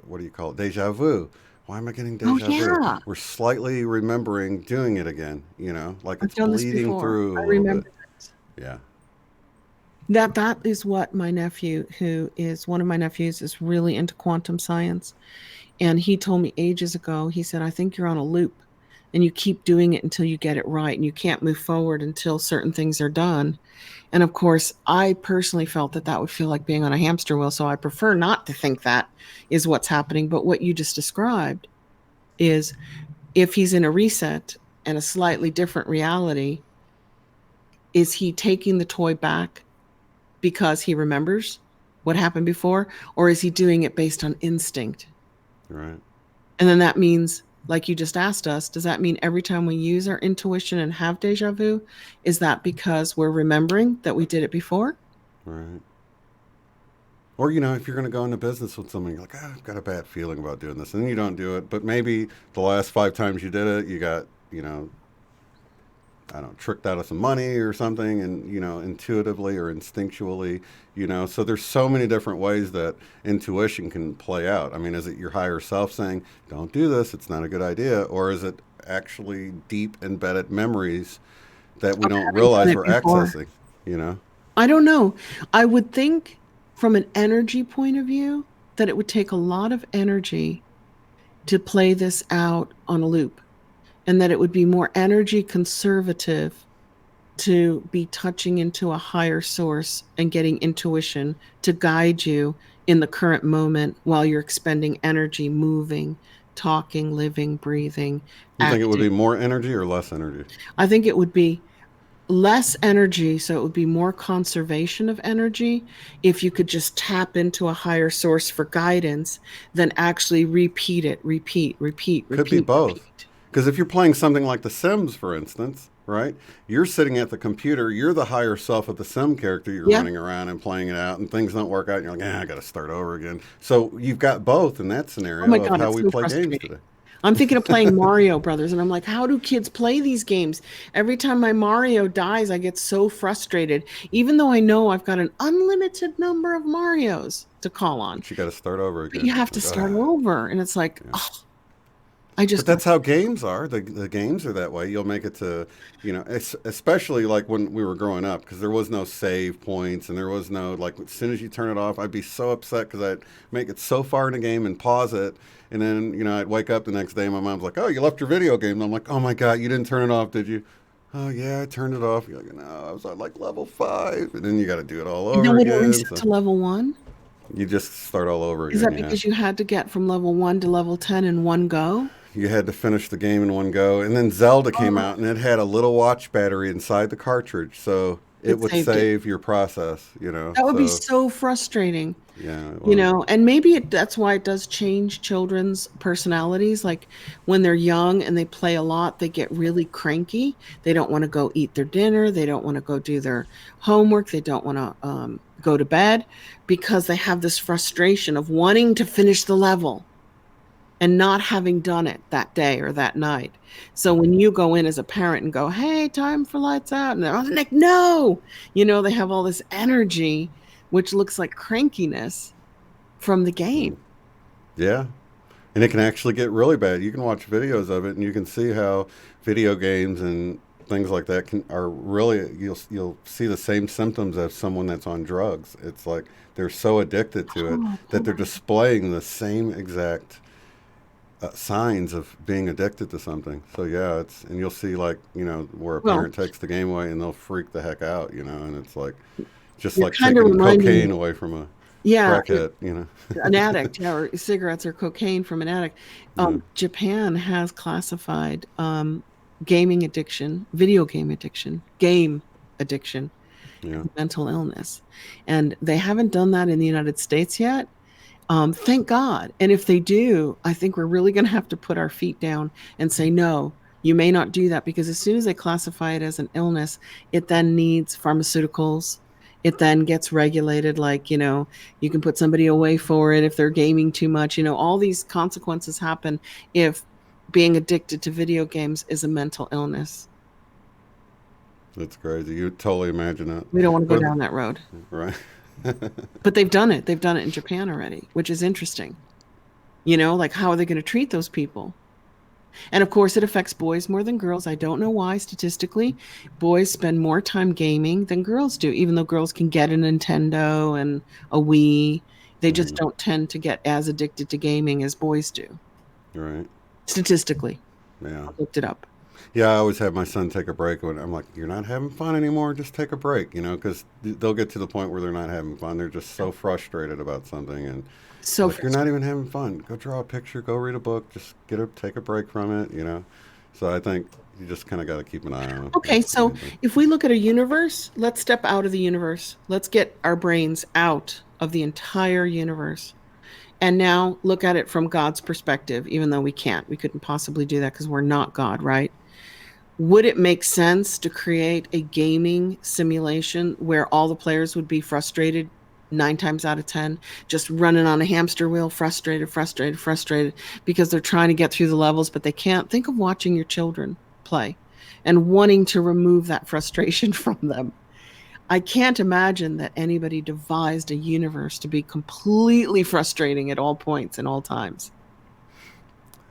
what do you call it? Deja vu. Why am I getting Oh deja vu? yeah, We're slightly remembering doing it again, like I've it's done this bleeding before. through I a little bit. remember this. Yeah. That is what my nephew, who is one of my nephews, is really into quantum science. And he told me ages ago, he said, I think you're on a loop and you keep doing it until you get it right and you can't move forward until certain things are done. And of course, I personally felt that that would feel like being on a hamster wheel. So I prefer not to think that is what's happening. But what you just described is if he's in a reset and a slightly different reality, is he taking the toy back because he remembers what happened before? Or is he doing it based on instinct? Right. And then that means, like you just asked us, does that mean every time we use our intuition and have deja vu, is that because we're remembering that we did it before? Right. Or, if you're going to go into business with somebody, you're like, I've got a bad feeling about doing this. And then you don't do it. But maybe the last 5 times you did it, you got, I don't know, tricked out of some money or something, and intuitively or instinctually, So there's so many different ways that intuition can play out. I mean, is it your higher self saying, "Don't do this; it's not a good idea," or is it actually deep embedded memories that we Of don't having done realize it we're before. accessing? You know? I don't know. I would think from an energy point of view that it would take a lot of energy to play this out on a loop, and that it would be more energy conservative to be touching into a higher source and getting intuition to guide you in the current moment while you're expending energy, moving, talking, living, breathing, You think it would acting. be more energy or less energy? I think it would be less energy, so it would be more conservation of energy if you could just tap into a higher source for guidance than actually repeat it, repeat, repeat, Could be repeat, both. repeat. Because if you're playing something like The Sims, for instance, right? You're sitting at the computer, you're the higher self of the Sim character, you're Yeah. running around and playing it out, and things don't work out, and you're like, I got to start over again. So you've got both in that Oh my scenario of God, how it's we so play games frustrating. today. I'm thinking of playing Mario Brothers, and I'm like, how do kids play these games? Every time my Mario dies, I get so frustrated, even though I know I've got an unlimited number of Marios to call on. But you got to start over But again. you have to Like, start over. And it's like, yeah. oh, I But just got that's how games are. The games are that way. You'll make it to, especially like when we were growing up, because there was no save points and there was no, like, as soon as you turn it off, I'd be so upset because I'd make it so far in the game and pause it. And then, I'd wake up the next day and my mom's like, oh, you left your video game. And I'm like, oh my God, you didn't turn it off, did you? Oh, yeah, I turned it off. You're like, no, I was on like level 5. And then you got to do it all and then over we don't again. reset So to level 1. you just start all over Is again, that yeah. because you had to get from level 1 to level 10 in one go? You had to finish the game in one go. And then Zelda came Oh, out and it had a little watch battery inside the cartridge. So it it would saved it. save your process, That would be So, so frustrating. yeah, it was. And maybe that's why it does change children's personalities. Like when they're young and they play a lot, they get really cranky. They don't want to go eat their dinner. They don't want to go do their homework. They don't want to go to bed because they have this frustration of wanting to finish the level and not having done it that day or that night. So when you go in as a parent and go, hey, time for lights out, and they're like, no, they have all this energy, which looks like crankiness from the game. Mm, yeah. And it can actually get really bad. You can watch videos of it and you can see how video games and things like that are really, you'll see the same symptoms as someone that's on drugs. It's like they're so addicted to it Oh, that they're displaying the same exact signs of being addicted to something. So yeah, and you'll see like where a well, parent takes the game away and they'll freak the heck out, and it's like just you're like kind of taking reminding cocaine me, away from a yeah, crackhead. an addict, yeah, or cigarettes or cocaine from an addict. Yeah, Japan has classified gaming addiction, video game addiction yeah. as a mental illness. And they haven't done that in the United States yet. Thank God. And if they do, I think we're really going to have to put our feet down and say, no, you may not do that, because as soon as they classify it as an illness, it then needs pharmaceuticals. It then gets regulated, like, you can put somebody away for it if they're gaming too much. All these consequences happen if being addicted to video games is a mental illness. That's crazy. You totally imagine that. We don't want to go What? down that road. Right. But they've done it. They've done it in Japan already, which is interesting. Like, how are they going to treat those people? And of course, it affects boys more than girls. I don't know why. Statistically, boys spend more time gaming than girls do, even though girls can get a Nintendo and a Wii. They just Hmm. don't tend to get as addicted to gaming as boys do. Right. Statistically, Yeah. I looked it up. Yeah, I always have my son take a break when I'm like, "You're not having fun anymore. Just take a break," because they'll get to the point where they're not having fun. They're just so frustrated about something, and So like, "You're not frustrating. even having fun. Go draw a picture. Go read a book. Just take a break from it." So I think you just kind of got to keep an eye on it. Okay, That's the so main thing. if we look at a universe, let's step out of the universe. Let's get our brains out of the entire universe. And now look at it from God's perspective, even though we can't. We couldn't possibly do that because we're not God, right? Would it make sense to create a gaming simulation where all the players would be frustrated 9 times out of 10, just running on a hamster wheel, frustrated, frustrated, frustrated, because they're trying to get through the levels, but they can't? Think of watching your children play and wanting to remove that frustration from them. I can't imagine that anybody devised a universe to be completely frustrating at all points and all times.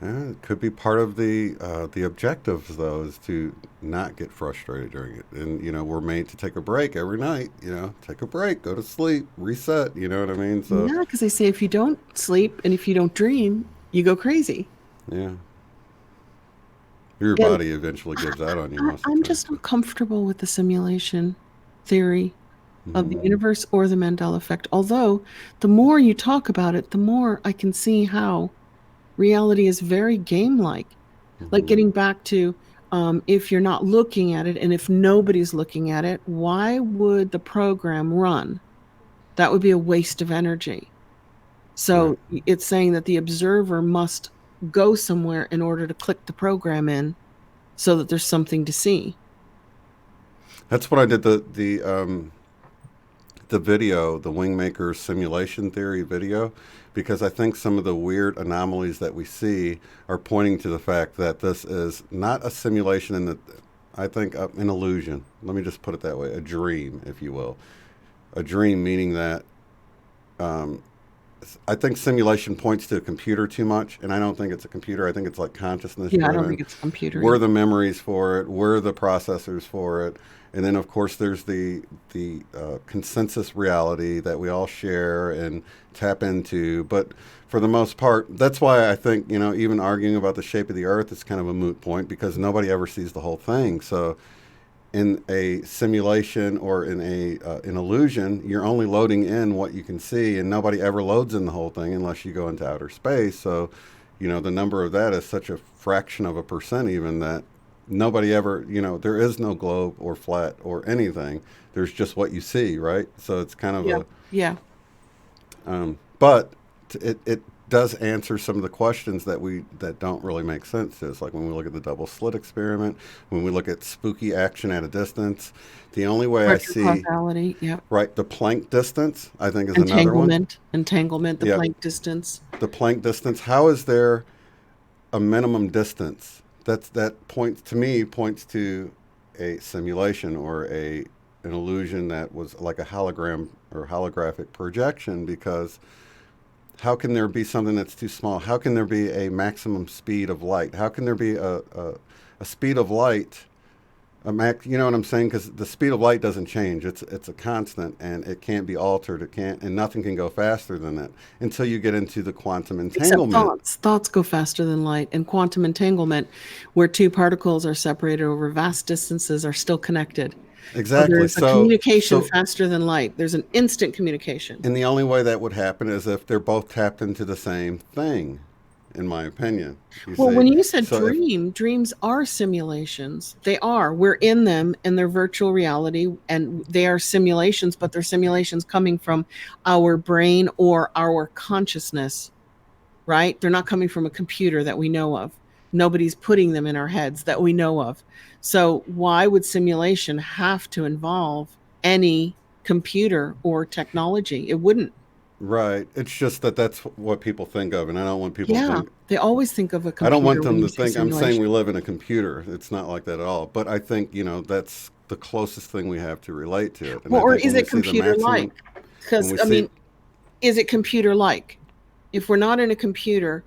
Yeah, it could be part of the objectives though, is to not get frustrated during it. And we're made to take a break every night. Take a break, go to sleep, reset. You know what I mean? So Yeah, because they say if you don't sleep and if you don't dream, you go crazy. yeah, your And body eventually gives out on you I, most of I'm the time. just not comfortable with the simulation theory of the Mm-hmm. universe or the Mandela effect. Although the more you talk about it, the more I can see how reality is very game-like. Like Mm-hmm. getting back to if you're not looking at it and if nobody's looking at it, why would the program run? That would be a waste of energy. Right. So it's saying that the observer must go somewhere in order to click the program in so that there's something to see. That's what I did the video, the Wingmaker simulation theory video, because I think some of the weird anomalies that we see are pointing to the fact that this is not a simulation in the, I think, an illusion. Let me just put it that way, a dream, if you will. A dream meaning that um, I think simulation points to a computer too much, and I don't think it's a computer. I think it's like consciousness Yeah, I don't driven. think it's a computer We're either. the memories for it. We're the processors for it. And then, of course, there's the consensus reality that we all share and tap into. But for the most part, that's why I think even arguing about the shape of the Earth is kind of a moot point because nobody ever sees the whole thing. So in a simulation or in an illusion, you're only loading in what you can see, and nobody ever loads in the whole thing unless you go into outer space. So, the number of that is such a fraction of a percent, even that nobody ever, there is no globe or flat or anything. There's just what you see, right? So it's kind of Yeah. a Yeah. but it does answer some of the questions that don't really make sense to us. Like when we look at the double slit experiment, when we look at spooky action at a distance, the only way I see Retrocausality. Yep. right the Planck distance, I think, is another one. Entanglement, the Yep, Planck distance. the Planck distance. How is there a minimum distance? That points to me points to a simulation or an illusion that was like a hologram or holographic projection because how can there be something that's too small? How can there be a maximum speed of light? How can there be a speed of light, you know what I'm saying? Because the speed of light doesn't change. It's a constant, and it can't be altered. It can't, and nothing can go faster than that until you get into the quantum Except entanglement. thoughts. Thoughts go faster than light. And quantum entanglement, where two particles are separated over vast distances, are still connected. So Exactly. there's a communication So, faster than light. There's an instant communication. and the only way that would happen is if they're both tapped into the same thing, in my opinion. You Well, see. when you said So if dreams are simulations. They are. We're in them and they're virtual reality and they are simulations, but they're simulations coming from our brain or our consciousness, right? They're not coming from a computer that we know of. Nobody's putting them in our heads that we know of. So, why would simulation have to involve any computer or technology? It wouldn't. right, it's just that that's what people think of, and I don't want people to Yeah. think. They always think of a I don't want computer when them you to say think I'm saying we simulation. live in a computer. It's not like that at all. But I think, that's the closest thing we have to relate to it. And Well, I or think is when we it see the computer like? maximum, when Because, we I see, mean, is it computer like? If we're not in a computer,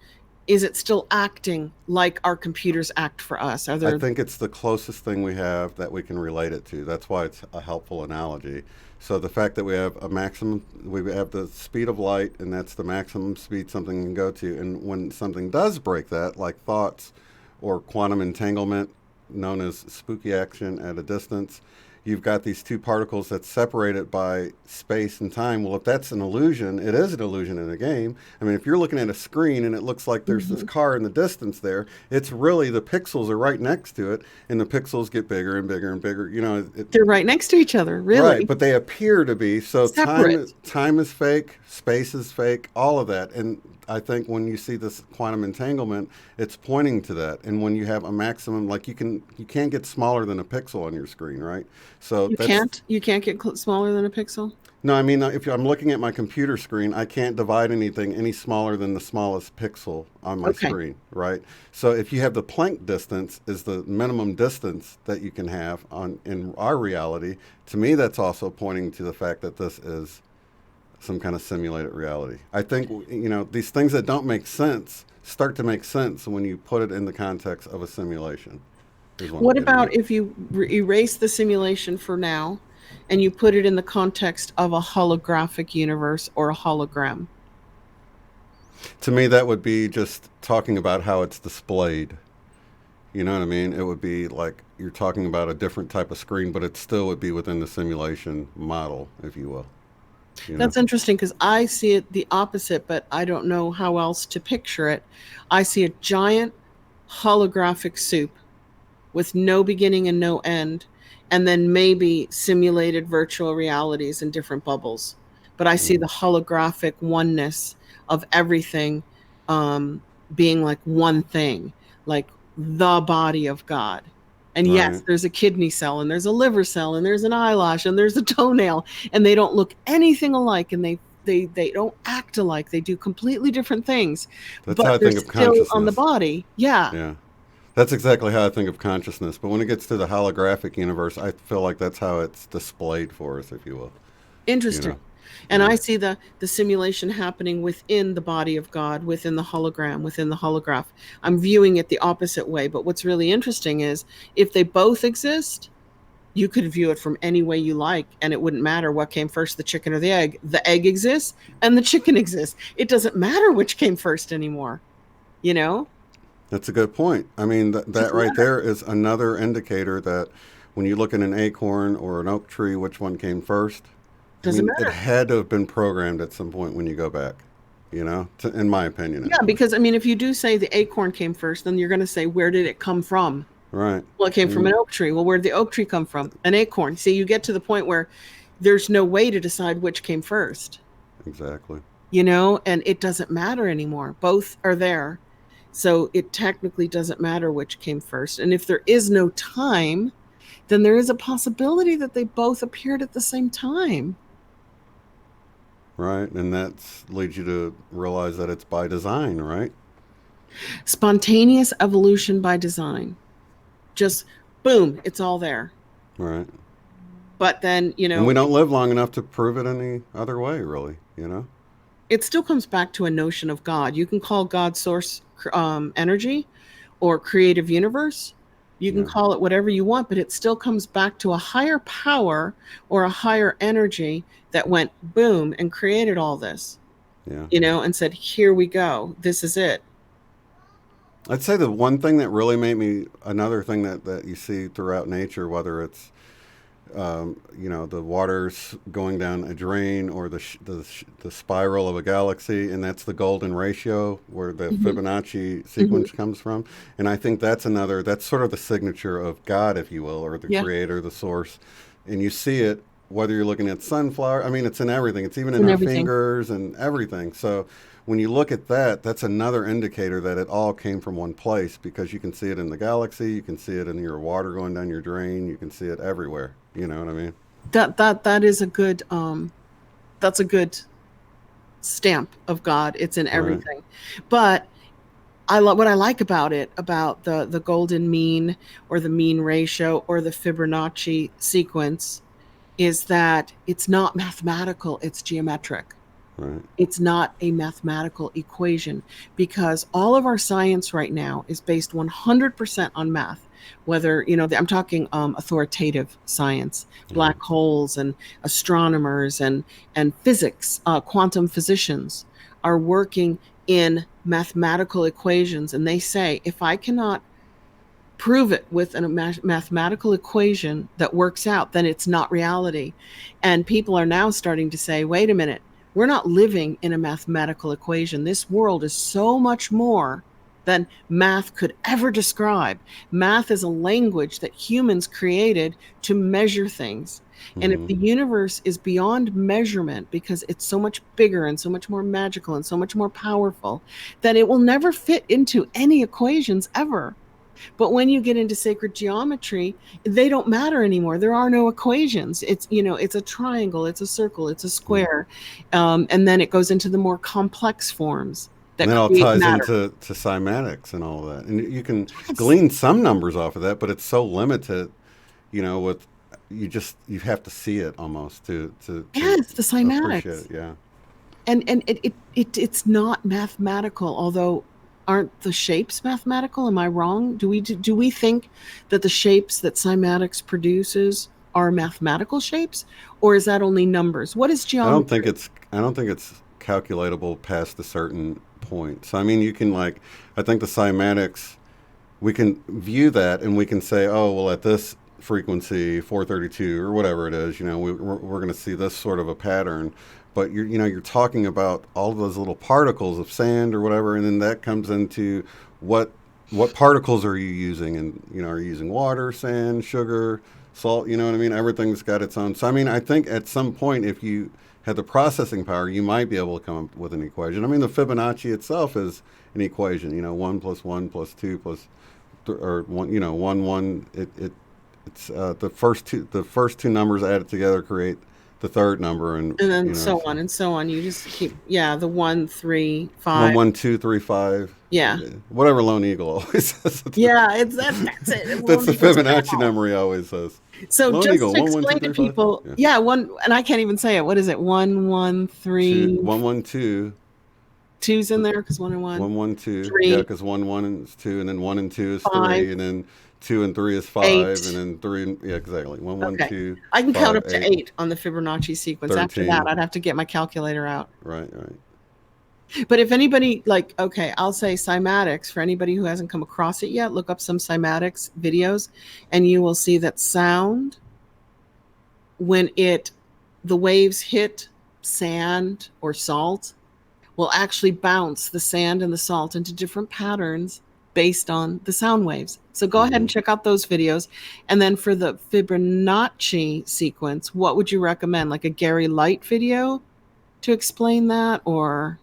is it still acting like our computers act for us? Are I there, think it's the closest thing we have that we can relate it to. That's why it's a helpful analogy. So the fact that we have a maximum, we have the speed of light, and that's the maximum speed something can go to. And when something does break that, like thoughts or quantum entanglement, known as spooky action at a distance, you've got these two particles that's separated by space and time. Well, if that's an illusion, it is an illusion in a game. I mean, if you're looking at a screen and it looks like there's this Mhm. car in the distance there, it's really the pixels are right next to it, and the pixels get bigger and bigger and bigger. They're right next to each other, Right, really but they appear to be. So separate. time is fake, space is fake, all of that. And I think when you see this quantum entanglement, it's pointing to that. And when you have a maximum, like you can't get smaller than a pixel on your screen, right? So that's You can't get smaller than a pixel. no, I mean, if I'm looking at my computer screen, I can't divide anything any smaller than the smallest pixel on my Okay. screen, right? So if you have the Planck distance is the minimum distance that you can have in our reality, to me that's also pointing to the fact that this is some kind of simulated reality. I think, these things that don't make sense start to make sense when you put it in the context of a simulation. What about if you erase the simulation for now and you put it in the context of a holographic universe or a hologram? To me, that would be just talking about how it's displayed. You know what I mean? It would be like you're talking about a different type of screen, but it still would be within the simulation model, if you will. That's interesting because I see it the opposite, but I don't know how else to picture it. I see a giant holographic soup with no beginning and no end, and then maybe simulated virtual realities in different bubbles. But I see the holographic oneness of everything being like one thing, like the body of God. And yes, there's a kidney cell, and there's a liver cell, and there's an eyelash, and there's a toenail, and they don't look anything alike, and they don't act alike. They do completely different things. That's how I think of consciousness. On the body. Yeah. Yeah. That's exactly how I think of consciousness. But when it gets to the holographic universe, I feel like that's how it's displayed for us, if you will. Interesting. And I see the simulation happening within the body of God, within the hologram, within the holograph. I'm viewing it the opposite way. But what's really interesting is if they both exist, you could view it from any way you like, and it wouldn't matter what came first, the chicken or the egg. The egg exists and the chicken exists. It doesn't matter which came first anymore, That's a good point. I mean, that right there is another indicator that when you look at an acorn or an oak tree, which one came first? Doesn't matter. It had to have been programmed at some point when you go back, in my opinion. Yeah, because, if you do say the acorn came first, then you're going to say, where did it come from? Right. Well, it came from an oak tree. Well, where did the oak tree come from? An acorn. See, you get to the point where there's no way to decide which came first. Exactly. And it doesn't matter anymore. Both are there. So it technically doesn't matter which came first. And if there is no time, then there is a possibility that they both appeared at the same time. Right. And that leads you to realize that it's by design, right? Spontaneous evolution by design. Just boom, it's all there. Right. But then, And we don't live long enough to prove it any other way, really, It still comes back to a notion of God. You can call God source energy or creative universe. You can call it whatever you want, but it still comes back to a higher power or a higher energy that went boom and created all this, and said, here we go. This is it. I'd say the one thing that really made me, another thing that you see throughout nature, whether it's, the water's going down a drain or the spiral of a galaxy, and that's the golden ratio where the Fibonacci sequence comes from. And I think that's sort of the signature of God, if you will, or the creator, the source. And you see it, whether you're looking at sunflower, it's in everything. It's even in our fingers and everything. So when you look at that, that's another indicator that it all came from one place, because you can see it in the galaxy, you can see it in your water going down your drain, you can see it everywhere. You know what I mean? That is a good that's a good stamp of God. It's in everything. Right. But what I like about it, about the golden mean or the mean ratio or the Fibonacci sequence, is that it's not mathematical, it's geometric. Right. It's not a mathematical equation, because all of our science right now is based 100% on math. Whether, I'm talking authoritative science, black holes and astronomers and physics, quantum physicians are working in mathematical equations. And they say, if I cannot prove it with a mathematical equation that works out, then it's not reality. And people are now starting to say, wait a minute, we're not living in a mathematical equation. This world is so much more than math could ever describe. Math is a language that humans created to measure things. And if the universe is beyond measurement, because it's so much bigger and so much more magical and so much more powerful, then it will never fit into any equations ever. But when you get into sacred geometry, they don't matter anymore. There are no equations. It's, it's a triangle, it's a circle, it's a square. And then it goes into the more complex forms. And that all ties into cymatics and all of that. And you can glean some numbers off of that, but it's so limited, with you have to see it almost to the cymatics. Appreciate it. Yeah. and it's not mathematical, although aren't the shapes mathematical? Am I wrong? Do we think that the shapes that cymatics produces are mathematical shapes, or is that only numbers? What is geometry? I don't think it's calculatable past a certain point. So I mean, you can like, I think the cymatics, we can view that and we can say, oh well, at this frequency 432 or whatever it is, we're going to see this sort of a pattern. But you're talking about all of those little particles of sand or whatever, and then that comes into what particles are you using, and are you using water, sand, sugar, salt? You know what I mean? Everything's got its own. So I mean, I think at some point, if you had the processing power, you might be able to come up with an equation. I mean, the Fibonacci itself is an equation. 1 + 1 + 2 or 1. 1 1. It's the first two numbers added together create the third number, and then so on and so on. You just keep, the 1 3 5 1 1 2 3 5. Yeah, whatever Lone Eagle always says. Yeah, that's it. That's the Fibonacci number he always says. So Lone just Eagle, to 1 1 2 explain to 3 5. people, one, and I can't even say it. What is it? 1 1 3 1 1 2. 2's in there because 1 and 1. 1 1 2. 3. Yeah, because 1 1 is 2, and then 1 and 2 is 5, 3, and then 2 and 3 is 5, 8. and then 3. Yeah, exactly. 1 1 Okay. 2. I can 5, count up to 8 8 on the Fibonacci sequence. 13. After that, I'd have to get my calculator out. Right. But if anybody, I'll say cymatics, for anybody who hasn't come across it yet, look up some cymatics videos, and you will see that sound, when the waves hit sand or salt, will actually bounce the sand and the salt into different patterns based on the sound waves. So go ahead and check out those videos. And then for the Fibonacci sequence, what would you recommend? Like a Gary Light video to explain that, or?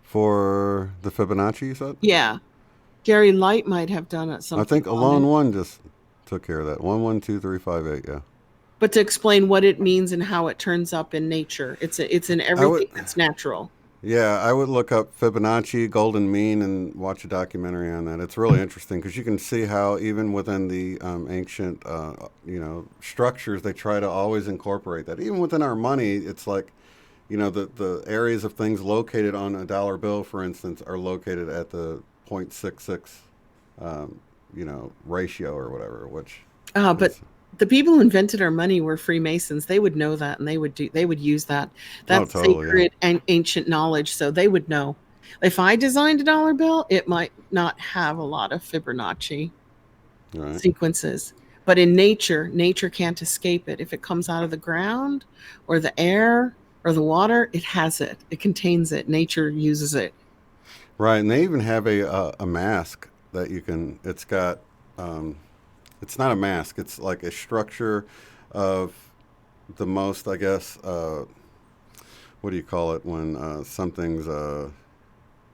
For the Fibonacci, you said? Yeah. Gary Light might have done it. I think Alone One just took care of that. 1 1 2 3 5 8. Yeah. But to explain what it means and how it turns up in nature, it's in everything that's natural. Yeah, I would look up Fibonacci, Golden Mean, and watch a documentary on that. It's really interesting because you can see how even within the ancient, structures, they try to always incorporate that. Even within our money, it's like, the areas of things located on a dollar bill, for instance, are located at the 0.66, ratio or whatever. Which, but the people who invented our money were Freemasons. They would know that, and they would use that. That's sacred and ancient knowledge, so they would know. If I designed a dollar bill, it might not have a lot of Fibonacci sequences. But in nature can't escape it. If it comes out of the ground or the air or the water, it has it. It contains it. Nature uses it. Right, and they even have a mask that you can. It's got. It's not a mask. It's like a structure of the most, I guess. What do you call it when something's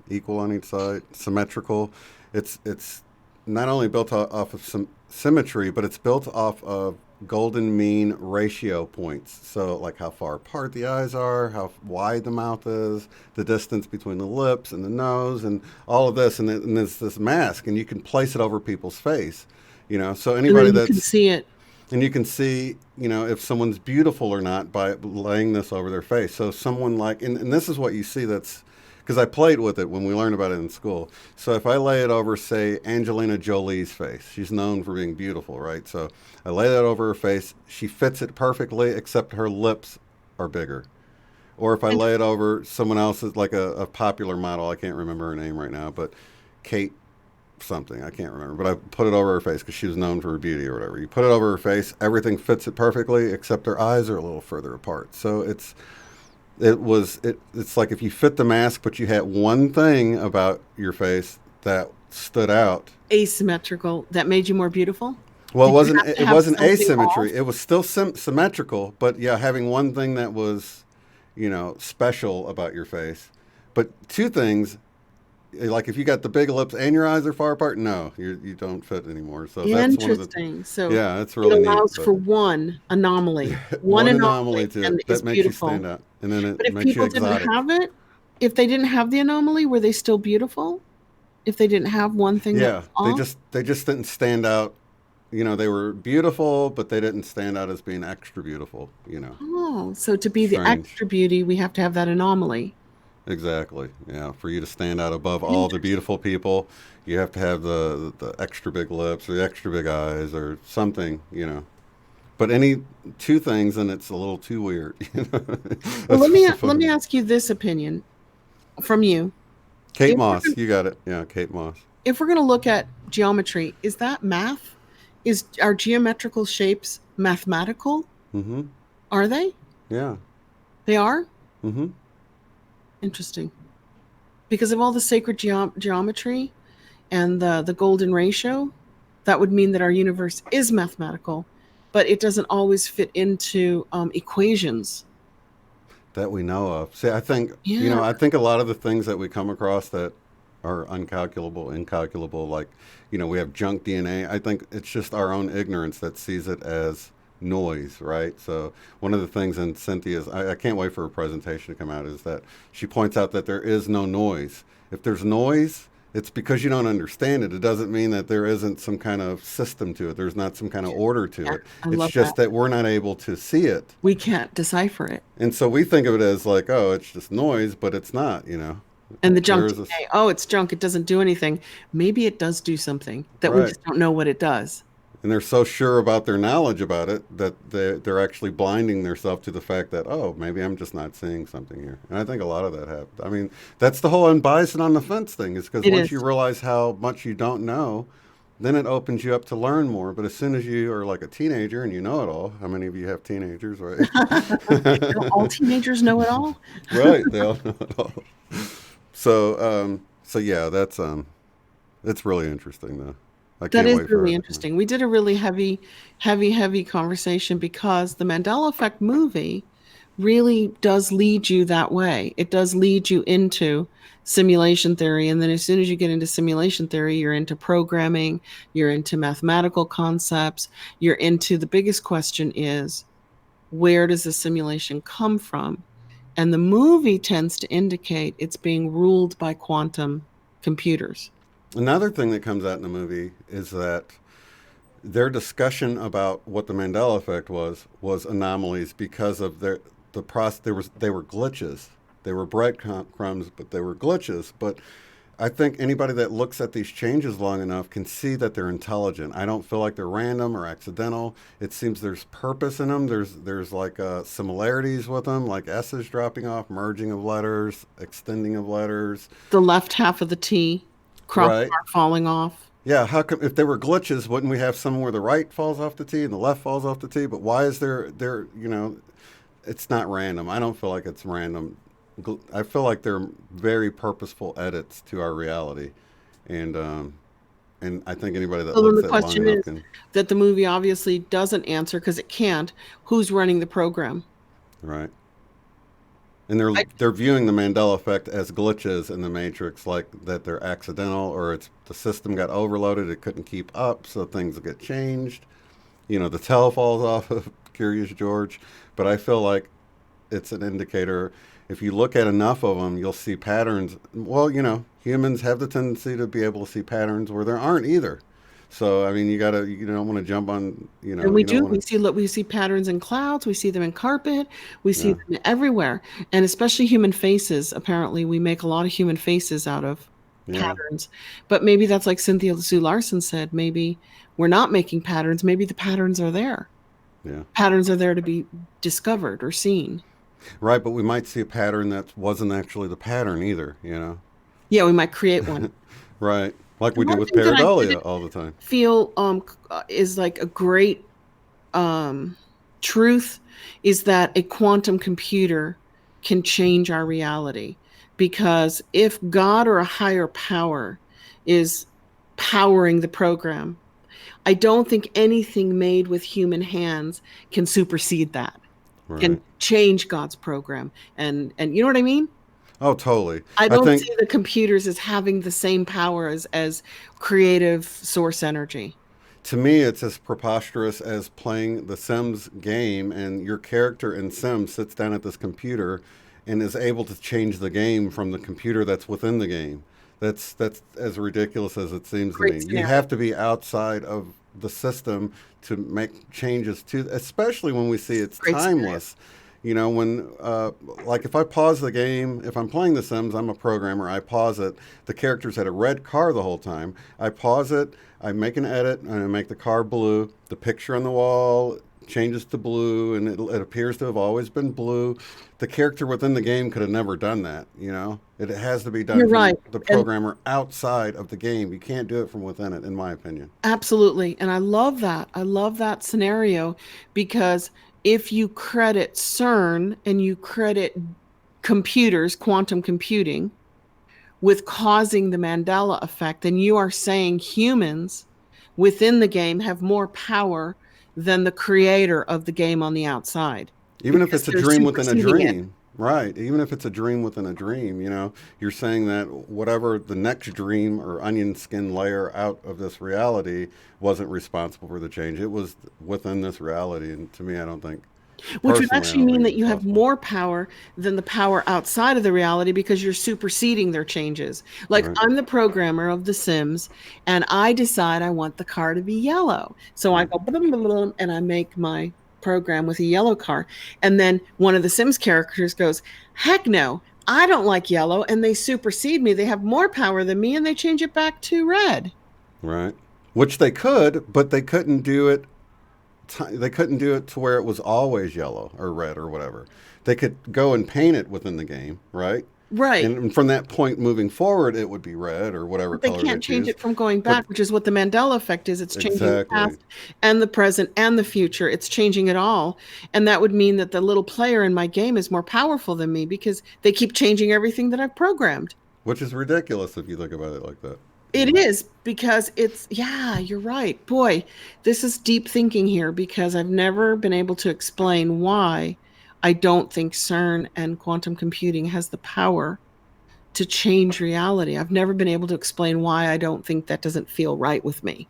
equal on each side? Symmetrical. It's not only built off of some symmetry, but it's built off of golden mean ratio points. So like how far apart the eyes are, how wide the mouth is, the distance between the lips and the nose, and all of this. And there's this mask, and you can place it over people's face. So anybody you can see it. And you can see, if someone's beautiful or not by laying this over their face. So someone and this is what you see because I played with it when we learned about it in school. So if I lay it over, say, Angelina Jolie's face, she's known for being beautiful, right? So I lay that over her face. She fits it perfectly, except her lips are bigger. Or if I lay it over someone else's, like a popular model, I can't remember her name right now, but Kate something, I can't remember, but I put it over her face because she was known for her beauty or whatever. You put it over her face, everything fits it perfectly, except her eyes are a little further apart. So it's like if you fit the mask, but you had one thing about your face that stood out, asymmetrical, that made you more beautiful. Well, it wasn't asymmetry. It was still symmetrical, but having one thing that was, special about your face. But two things. Like if you got the big lips and your eyes are far apart, no, you don't fit anymore. So interesting. That's one of the, so that's really it allows neat, for one anomaly, one anomaly and that makes beautiful. You stand out, and then it but if makes people you exotic. Didn't have it, if they didn't have the anomaly, were they still beautiful? If they didn't have one thing, they just didn't stand out. They were beautiful, but they didn't stand out as being extra beautiful. Oh, so to be the Strange. extra beauty, we have to have that anomaly. Exactly. Yeah. For you to stand out above all the Interesting. beautiful people, you have to have the extra big lips or the extra big eyes or something, you know. But any two things, and it's a little too weird. Well, That's let what's me so let me funny. ask you this opinion from you. Kate If we're Moss, gonna, you got it. Yeah, Kate Moss. if we're going to look at geometry, is that math? Are geometrical shapes mathematical? Mm-hmm. Are they? Yeah. They are? Mm-hmm. Interesting. Because of all the sacred geometry and the golden ratio, that would mean that our universe is mathematical, but it doesn't always fit into equations. That we know of. See, I think, Yeah. I think a lot of the things that we come across that are uncalculable, incalculable, like, we have junk DNA. I think it's just our own ignorance that sees it as noise, right? So one of the things in Cynthia's, I can't wait for her presentation to come out, is that she points out that there is no noise. If there's noise, it's because you don't understand it. It doesn't mean that there isn't some kind of system to it. There's not some kind of order to Yeah, it. I It's love that. just that we're not able to see it. We can't decipher it. And so we think of it as like, oh, it's just noise, but it's not. And the There junk is a, DNA, oh, it's junk. It doesn't do anything. Maybe it does do something that we right. just don't know what it does. And they're so sure about their knowledge about it that they're actually blinding themselves to the fact that, oh, maybe I'm just not seeing something here. And I think a lot of that happens. I mean, that's the whole unbiased on the fence thing, is because It once is. you realize how much you don't know, then it opens you up to learn more. But as soon as you are like a teenager and you know it all, how many of you have teenagers, right? Don't all teenagers know it all? Right, they all know it all. So yeah, it's really interesting though. I That can't is wait for really her to come. interesting. We did a really heavy conversation because the Mandela Effect movie really does lead you that way. It does lead you into simulation theory. And then as soon as you get into simulation theory, you're into programming, you're into mathematical concepts, you're into the biggest question is, where does the simulation come from? And the movie tends to indicate it's being ruled by quantum computers. Another thing that comes out in the movie is that their discussion about what the Mandela effect was anomalies because of the process. They were glitches. They were breadcrumbs, but they were glitches. But I think anybody that looks at these changes long enough can see that they're intelligent. I don't feel like they're random or accidental. It seems there's purpose in them. There's like similarities with them, like S's dropping off, merging of letters, extending of letters. The left half of the T, Right. crossbar falling off. Yeah, how come if they were glitches, wouldn't we have some where the right falls off the T and the left falls off the T? But why is there, it's not random. I don't feel like it's random. I feel like they're very purposeful edits to our reality. And I think anybody that So then looks the at it long question enough is can. that the movie obviously doesn't answer because it can't. Who's running the program? Right. And they're I, they're viewing the Mandela effect as glitches in the Matrix, like that they're accidental or it's the system got overloaded, it couldn't keep up, so things get changed. The tail falls off of Curious George. But I feel like it's an indicator. If you look at enough of them, you'll see patterns. Well, humans have the tendency to be able to see patterns where there aren't either. So I mean, you don't want to jump on. and we You don't do. want We see patterns in clouds. We see them in carpet. We to. see them everywhere, and especially human faces. Apparently, we make a lot of human faces out of Yeah, patterns. But maybe that's like Cynthia Sue Larson said. Maybe we're not making patterns. Maybe the patterns are there. yeah, yeah. Patterns are there to be discovered or seen. Right, but we might see a pattern that wasn't actually the pattern either. Yeah, we might create one. Right, like we And do one with thing that I did pareidolia all the time. feel is like a great um, truth is that a quantum computer can change our reality. Because if God or a higher power is powering the program, I don't think anything made with human hands can supersede that, can Right. change God's program. And you know what I mean? Oh, totally. I I don't think see the computers as having the same power as creative source energy. to me, it's as preposterous as playing the Sims game, and your character in Sims sits down at this computer and is able to change the game from the computer that's within the game. That's as ridiculous as it seems to Great me. You scenario. have to be outside of the system to make changes to, especially when we see it's Great scenario. timeless. You know, when, like if I pause the game, if I'm playing The Sims, I'm a programmer, I pause it. The character's had a red car the whole time. I pause it, I make an edit, and I make the car blue. The picture on the wall changes to blue, and it appears to have always been blue. The character within the game could have never done that, you know? It has to be You're done right. from the And programmer outside of the game. You can't do it from within it, in my opinion. absolutely. And I love that. I love that scenario because if you credit CERN and you credit computers, quantum computing, with causing the Mandela effect, then you are saying humans within the game have more power than the creator of the game on the outside Even if because it's a they're dream within a superseding it. dream, right? Even if it's a dream within a dream, you know, you're saying that whatever the next dream or onion skin layer out of this reality wasn't responsible for the change. It was within this reality. And to me, I don't think, Which would personally, I actually don't mean think that it's you have possible. more power than the power outside of the reality because you're superseding their changes. Like Right, I'm the programmer of The Sims and I decide I want the car to be yellow. So I right. go blah, blah, blah, and I make my program with a yellow car. And then one of the Sims characters goes, heck no, I don't like yellow. And they supersede me. They have more power than me and they change it back to red. Right. Which they could, but they couldn't do it. They couldn't do it to where it was always yellow or red or whatever. They could go and paint it within the game, right? Right. And from that point moving forward, it would be red or whatever But they color they can't change choose. it from going But back, which is what the Mandela effect is. It's changing the exactly, past and the present and the future. It's changing it all. And that would mean that the little player in my game is more powerful than me because they keep changing everything that I've programmed. which is ridiculous if you think about it like that. You It know, is because it's, yeah, you're right. Boy, this is deep thinking here because I've never been able to explain why I don't think CERN and quantum computing has the power to change reality. I've never been able to explain why I don't think that doesn't feel right with me.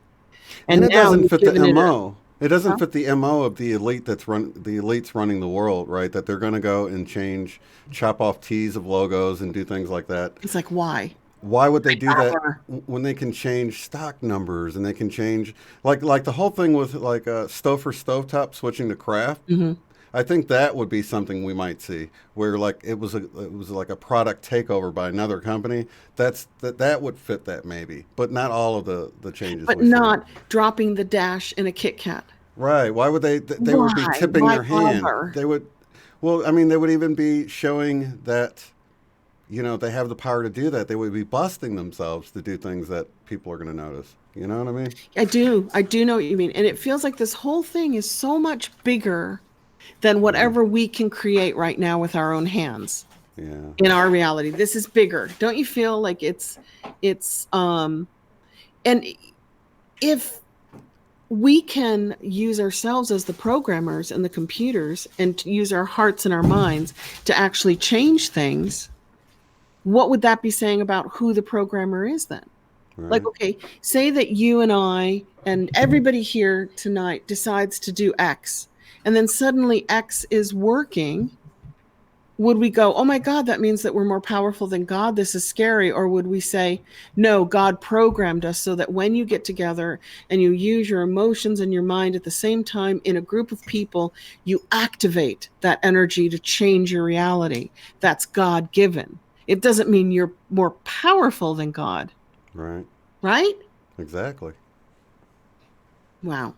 and And it now doesn't you've fit given the it a, mo. It doesn't huh? fit the mo of the elite the elites running the world, right? That they're going to go and change, chop off T's of logos and do things like that. It's like, why? Why would they do that Power. when they can change stock numbers and they can change like the whole thing with like Stouffer Stovetop switching to craft? Hmm. I think that would be something we might see where like it was like a product takeover by another company. That would fit that maybe, but not all of the changes But we see. not dropping the dash in a Kit Kat. Right? Why would they would be Why? tipping Why their hand. bother? They would. Well, I mean, they would even be showing that you know they have the power to do that. They would be busting themselves to do things that people are going to notice. You know what I mean? I do. I do know what you mean. And it feels like this whole thing is so much bigger than Yeah. whatever we can create right now with our own hands Yeah. in our reality. This is bigger. Don't you feel like it's and if we can use ourselves as the programmers and the computers and to use our hearts and our minds to actually change things, what would that be saying about who the programmer is then? Like, Right. okay, say that you and I and everybody here tonight decides to do X, and then suddenly X is working. Would we go, oh my God, that means that we're more powerful than God? This is scary. Or would we say, no, God programmed us so that when you get together and you use your emotions and your mind at the same time in a group of people, you activate that energy to change your reality. That's God given. It doesn't mean you're more powerful than God, Right. right? Exactly. Wow.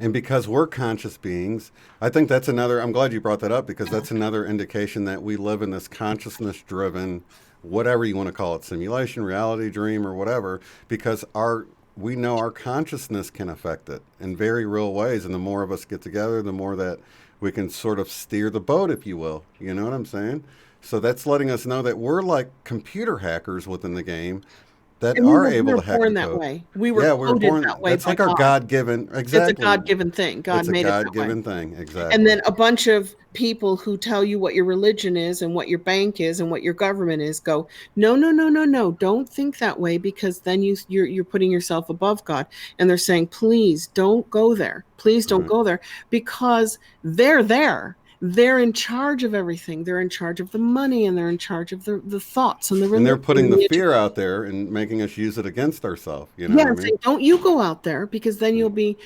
And because we're conscious beings, I think that's another. I'm glad you brought that up because that's another indication that we live in this consciousness driven, whatever you want to call it, simulation, reality, dream, or whatever, because we know our consciousness can affect it in very real ways. And the more of us get together, the more that we can sort of steer the boat, if you will. You know what I'm saying? So that's letting us know that we're like computer hackers within the game that And we are were, we able were to hack the born that code. way. We were Yeah, we were coded born. that way That's by like our God. God given. It's a Exactly. God-given thing. God It's a made it that God way. given thing. And Exactly. then a bunch of people who tell you what your religion is and what your bank is and what your government is go, no, no, no, no, no. Don't think that way because then you're putting yourself above God. And they're saying, please don't go there. Please don't Right. go there because they're there. They're in charge of everything. They're in charge of the money and they're in charge of the thoughts and the And they're religion putting and the the fear education. out there and making us use it against ourselves. You know Yeah, what I and mean? saying, don't you go out there because then you'll be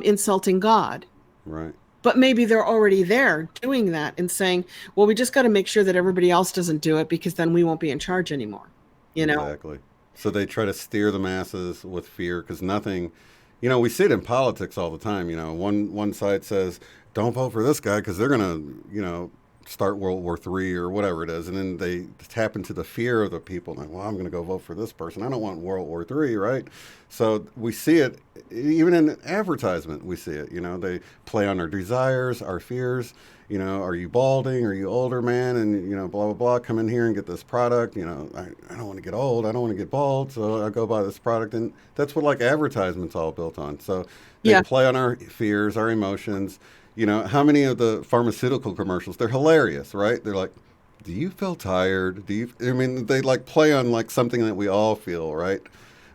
insulting God. Right. But maybe they're already there doing that and saying, well, we just got to make sure that everybody else doesn't do it, because then we won't be in charge anymore. You know? Exactly. So they try to steer the masses with fear because nothing, we see it in politics all the time. One side says, don't vote for this guy because they're going to, start World War III or whatever it is. And then they tap into the fear of the people. Like, well, I'm going to go vote for this person. I don't want World War III, right? So we see it even in advertisement. We see it, they play on our desires, our fears. Are you balding? Are you older, man? And, blah, blah, blah, come in here and get this product. I don't want to get old. I don't want to get bald. So I go buy this product. And that's what like advertisement's all built on. So they play on our fears, our emotions. How many of the pharmaceutical commercials, they're hilarious, right? They're like, do you feel tired? They like play on like something that we all feel, right?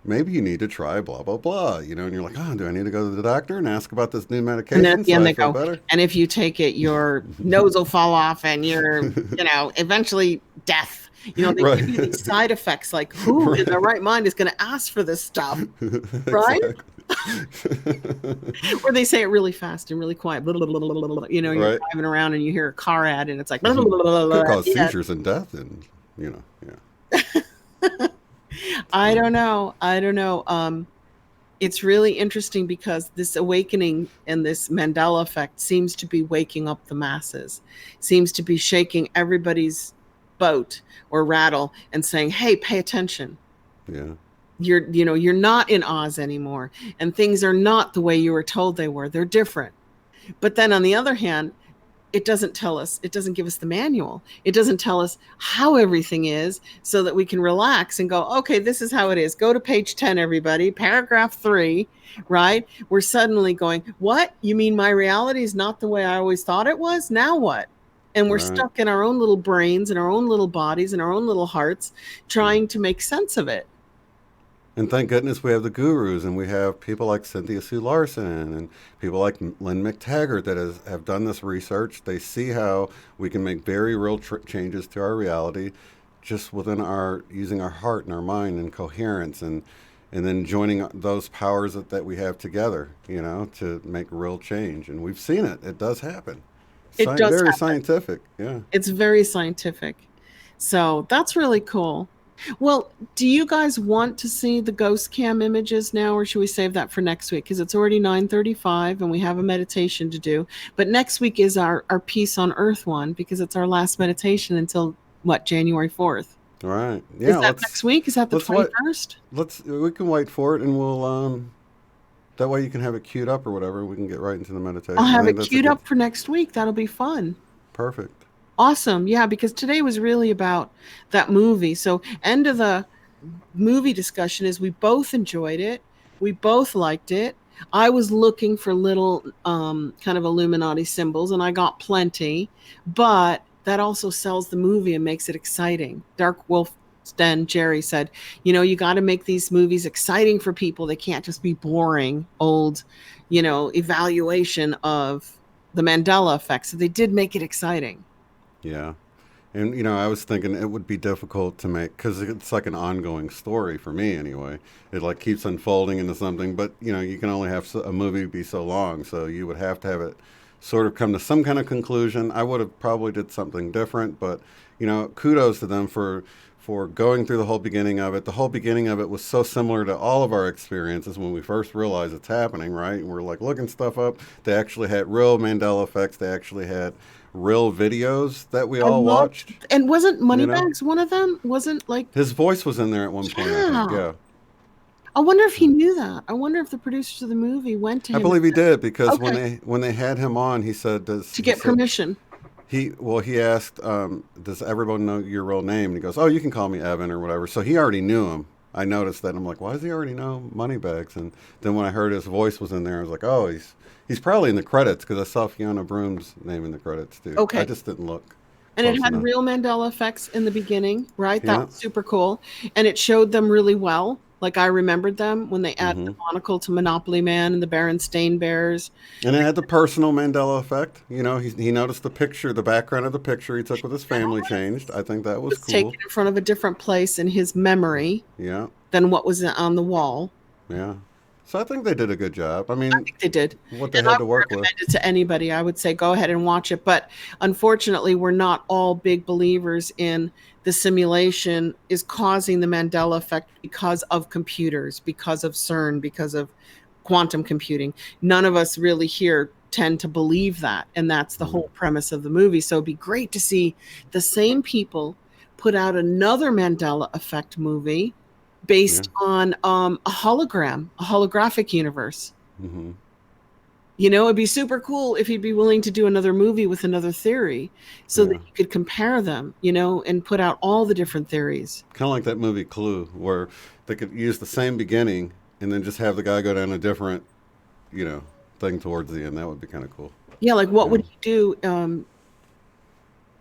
Maybe you need to try blah, blah, blah, and you're like, oh, do I need to go to the doctor and ask about this new medication? And then at the end they go, better? And if you take it, your nose will fall off and you're, eventually death. They give you these side effects, like who in their right mind is going to ask for this stuff, right? Or they say it really fast and really quiet. You're driving around and you hear a car ad and it's like could cause seizures and death, and I don't know. It's really interesting because this awakening and this Mandela effect seems to be waking up the masses, seems to be shaking everybody's boat or rattle and saying, hey, pay attention. Yeah. You're not in Oz anymore, and things are not the way you were told they were. They're different. But then on the other hand, it doesn't give us the manual. It doesn't tell us how everything is so that we can relax and go, okay, this is how it is. Go to page 10, everybody, paragraph 3, right? We're suddenly going, what? You mean my reality is not the way I always thought it was? Now what? And we're stuck in our own little brains and our own little bodies and our own little hearts trying to make sense of it. And thank goodness we have the gurus, and we have people like Cynthia Sue Larson and people like Lynne McTaggart that have done this research. They see how we can make very real changes to our reality just within using our heart and our mind and coherence, and then joining those powers that we have together, to make real change. And we've seen it. It does happen. It does very happen. Scientific. Yeah. It's very scientific. So that's really cool. Well, do you guys want to see the ghost cam images now, or should we save that for next week? Because it's already 9:35 and we have a meditation to do. But next week is our Peace on Earth one, because it's our last meditation until, January 4th? All right. Yeah. Is that next week? Is that the 21st? We can wait for it, and we'll that way you can have it queued up or whatever. We can get right into the meditation. I'll have it queued up for next week. That'll be fun. Perfect. Awesome. Yeah, because today was really about that movie. So end of the movie discussion is we both enjoyed it. We both liked it. I was looking for little kind of Illuminati symbols, and I got plenty. But that also sells the movie and makes it exciting. Dark Wolf's Den Jerry said, you got to make these movies exciting for people. They can't just be boring, old, evaluation of the Mandela effect. So they did make it exciting. Yeah. And, I was thinking it would be difficult to make, because it's like an ongoing story for me anyway. It like keeps unfolding into something, but, you can only have a movie be so long. So you would have to have it sort of come to some kind of conclusion. I would have probably did something different, but, kudos to them for going through the whole beginning of it. The whole beginning of it was so similar to all of our experiences when we first realized it's happening, right? And we're like looking stuff up. They actually had real Mandela effects. They actually had real videos that we all watched. And wasn't Moneybags one of them? Wasn't like his voice was in there at one point? I think, yeah. I wonder if he knew that. I wonder if the producers of the movie went to him. I believe he did, because when they had him on, he said to get permission. He asked, does everyone know your real name? And he goes, oh, you can call me Evan or whatever. So he already knew him. I noticed that. And I'm like, why does he already know Moneybags? And then when I heard his voice was in there, I was like, oh, he's probably in the credits, because I saw Fiona Broom's name in the credits too. Okay. I just didn't look. And it had enough. Real Mandela effects in the beginning, right? Yeah. That was super cool. And it showed them really well. Like I remembered them when they added the monocle to Monopoly Man and the Berenstain Bears. And it had the personal Mandela effect. He noticed the picture, the background of the picture he took with his family changed. I think that was cool. Taken in front of a different place in his memory. Yeah. Than what was on the wall. Yeah. So I think they did a good job. I I mean, think they did. what they And I had to would work with. recommend it to anybody. I would say go ahead and watch it. But unfortunately, we're not all big believers in the simulation is causing the Mandela effect because of computers, because of CERN, because of quantum computing. None of us really here tend to believe that. And that's the whole premise of the movie. So it'd be great to see the same people put out another Mandela Effect movie based on a hologram, a holographic universe. Mm-hmm. It'd be super cool if you'd be willing to do another movie with another theory so that you could compare them, and put out all the different theories. Kind of like that movie Clue, where they could use the same beginning and then just have the guy go down a different, you know, thing towards the end. That would be kind of cool. Yeah, like what would you do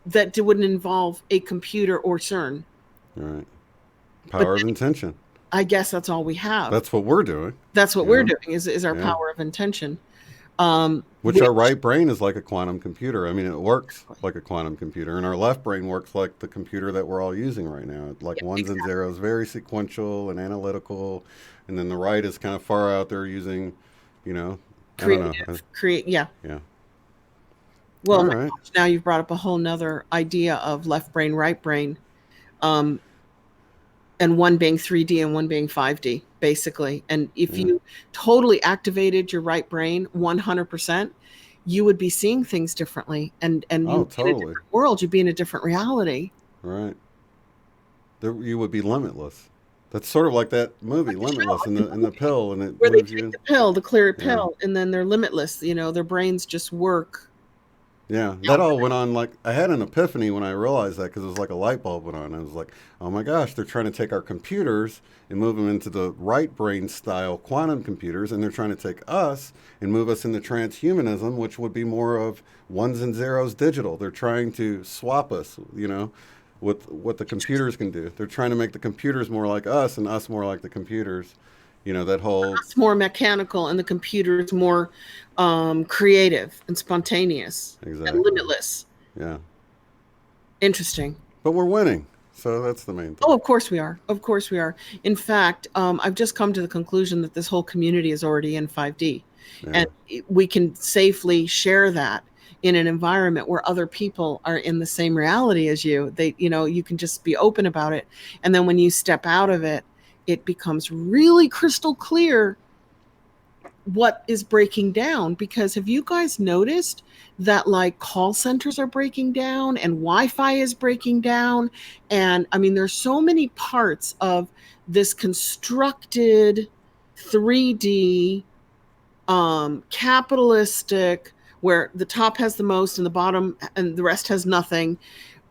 that wouldn't involve a computer or CERN? All right. Power of intention. I guess that's all we have. That's what we're doing. That's what we're doing is our power of intention. Which our right brain is like a quantum computer. I mean, it works like a quantum computer, and our left brain works like the computer that we're all using right now. Like ones and zeros, very sequential and analytical, and then the right is kind of far out there using, yeah. Well, my gosh, now you've brought up a whole nother idea of left brain, right brain, and one being 3D and one being 5D, basically. And if you totally activated your right brain 100%, you would be seeing things differently. And you would be in a different world. You'd be in a different reality. Right. You would be limitless. That's sort of like that movie, Limitless, in the pill, and it where they take the pill, the clear pill, and then they're limitless. Their brains just work. Yeah, that all went on like I had an epiphany when I realized that, because it was like a light bulb went on. I was like, oh my gosh, they're trying to take our computers and move them into the right brain style quantum computers, and they're trying to take us and move us into transhumanism, which would be more of ones and zeros digital. They're trying to swap us, with what the computers can do. They're trying to make the computers more like us and us more like the computers. That whole... It's more mechanical and the computer is more creative and spontaneous and limitless. Yeah. Interesting. But we're winning. So that's the main thing. Oh, of course we are. Of course we are. In fact, I've just come to the conclusion that this whole community is already in 5D. And we can safely share that in an environment where other people are in the same reality as you. You can just be open about it. And then when you step out of it, it becomes really crystal clear what is breaking down. Because have you guys noticed that like call centers are breaking down and Wi-Fi is breaking down? And I mean, there's so many parts of this constructed 3D capitalistic, where the top has the most and the bottom and the rest has nothing,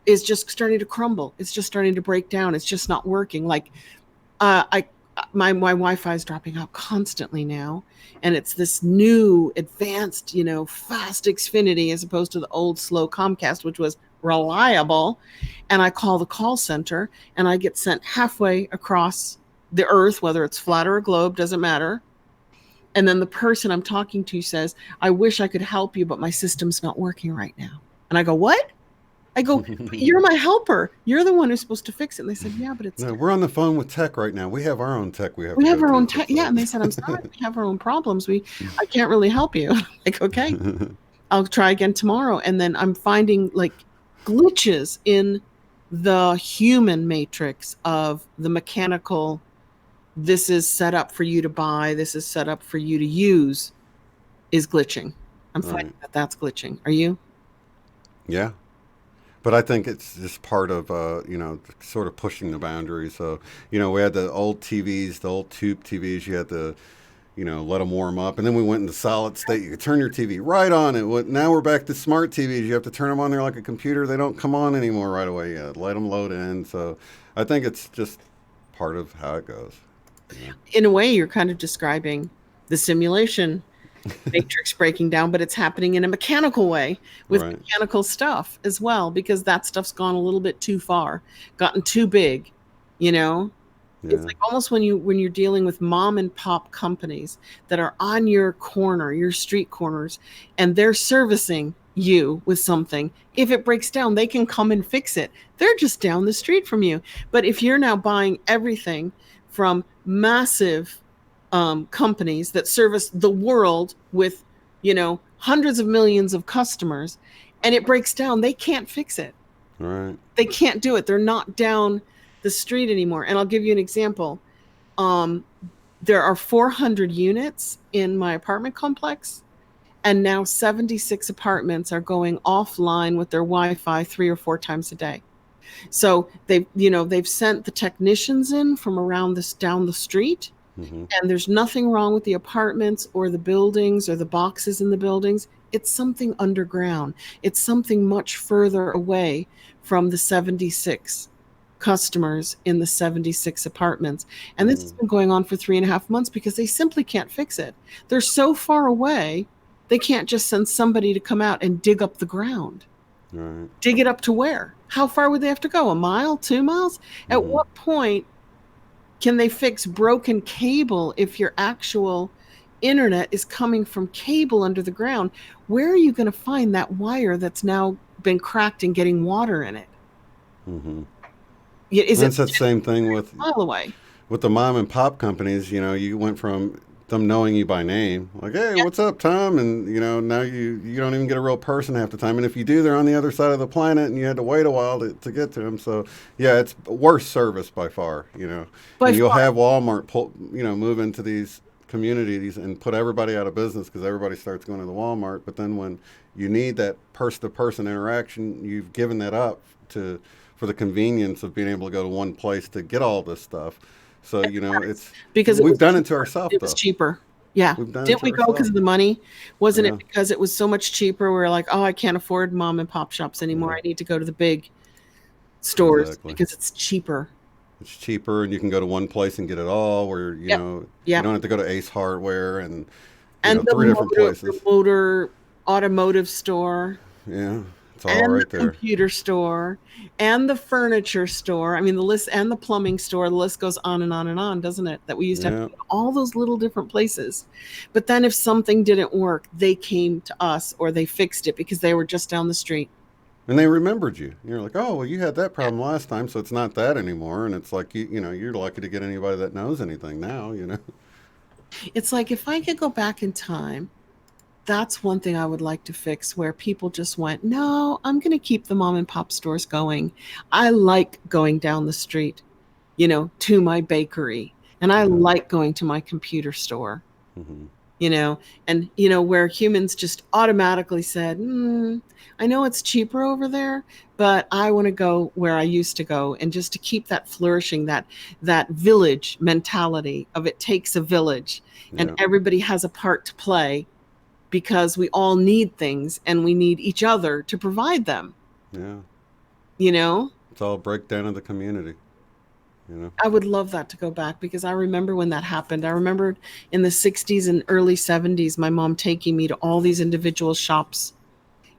is just starting to crumble. It's just starting to break down. It's just not working. Like my Wi-Fi is dropping out constantly now, and it's this new advanced, fast Xfinity as opposed to the old slow Comcast, which was reliable. And I call the call center and I get sent halfway across the earth, whether it's flat or a globe, doesn't matter. And then the person I'm talking to says, I wish I could help you, but my system's not working right now. And I go, what? I go, you're my helper. You're the one who's supposed to fix it. And they said, yeah, but it's... No, we're on the phone with tech right now. We have our own tech. We have our own tech. Yeah. And they said, I'm sorry, we have our own problems. I can't really help you. Like, okay, I'll try again tomorrow. And then I'm finding like glitches in the human matrix of the mechanical. This is set up for you to buy. This is set up for you to use, is glitching. I'm finding that that's glitching. Are you? Yeah. But I think it's just part of, sort of pushing the boundaries. So, we had the old TVs, the old tube TVs. You had to, let them warm up. And then we went into solid state. You could turn your TV right on. Now we're back to smart TVs. You have to turn them on there like a computer. They don't come on anymore right away. You let them load in. So I think it's just part of how it goes. Yeah. In a way, you're kind of describing the simulation matrix breaking down, but it's happening in a mechanical way with mechanical stuff as well, because that stuff's gone a little bit too far, gotten too big, It's like almost when you're dealing with mom and pop companies that are on your corner, your street corners, and they're servicing you with something. If it breaks down, they can come and fix it. They're just down the street from you. But if you're now buying everything from massive companies that service the world with, hundreds of millions of customers, and it breaks down. They can't fix it. Right. They can't do it. They're not down the street anymore. And I'll give you an example. There are 400 units in my apartment complex, and now 76 apartments are going offline with their Wi-Fi 3 or 4 times a day. So they've sent the technicians in from around down the street, and there's nothing wrong with the apartments or the buildings or the boxes in the buildings. It's something underground. It's something much further away from the 76 customers in the 76 apartments. And this has been going on for 3.5 months because they simply can't fix it. They're so far away, they can't just send somebody to come out and dig up the ground. Right. Dig it up to where? How far would they have to go? 1 mile, 2 miles? At what point can they fix broken cable if your actual internet is coming from cable under the ground? Where are you going to find that wire that's now been cracked and getting water in it? It's that same thing with mile away. With the mom and pop companies. You went from them knowing you by name, like, hey, what's up, Tom? And now you don't even get a real person half the time, and if you do, they're on the other side of the planet, and you had to wait a while to get to them. So yeah, it's worse service by far. And you'll have Walmart move into these communities and put everybody out of business because everybody starts going to the Walmart. But then when you need that person-to-person interaction, you've given that up for the convenience of being able to go to one place to get all this stuff. So, it's because we've done it to ourselves. It was cheaper. Yeah. Didn't we go because of the money? Wasn't it because it was so much cheaper? We're like, oh, I can't afford mom and pop shops anymore. I need to go to the big stores because it's cheaper. It's cheaper, and you can go to one place and get it all. Where you don't have to go to Ace Hardware and 3 different places. The automotive store. Yeah. All right there. Computer store and the furniture store. I mean, the list, and the plumbing store. The list goes on and on and on, doesn't it? That we used to have to go to all those little different places. But then if something didn't work, they came to us or they fixed it because they were just down the street. And they remembered you. You're like, oh, well, you had that problem last time, so it's not that anymore. And it's like, you're lucky to get anybody that knows anything now, It's like, if I could go back in time, that's one thing I would like to fix, where people just went, no, I'm going to keep the mom and pop stores going. I like going down the street, to my bakery. And I like going to my computer store, and, where humans just automatically said, I know it's cheaper over there, but I want to go where I used to go. And just to keep that flourishing, that village mentality of it takes a village and everybody has a part to play. Because we all need things and we need each other to provide them. Yeah. It's all a breakdown of the community. I would love that to go back because I remember when that happened. I remember in the 60s and early 70s, my mom taking me to all these individual shops.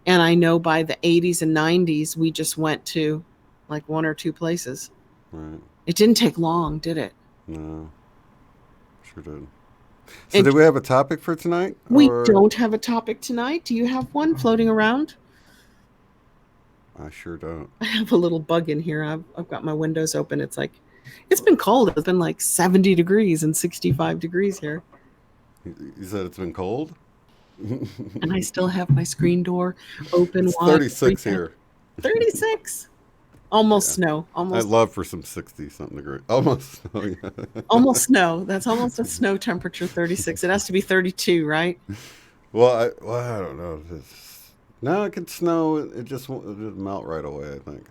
And I know by the 80s and 90s, we just went to like 1 or 2 places. Right. It didn't take long, did it? No. Sure did. So do we have a topic for tonight? We don't have a topic tonight. Do you have one floating around? I sure don't. I have a little bug in here. I've got my windows open. It's been cold. It's been like 70 degrees and 65 degrees here. You said it's been cold? And I still have my screen door open. It's 36 here. 36? Almost snow. Almost. I'd love for some 60-something degrees. Almost snow, yeah. Almost snow. That's almost a snow temperature, 36. It has to be 32, right? Well, I don't know. No, it could snow. It just melt right away, I think.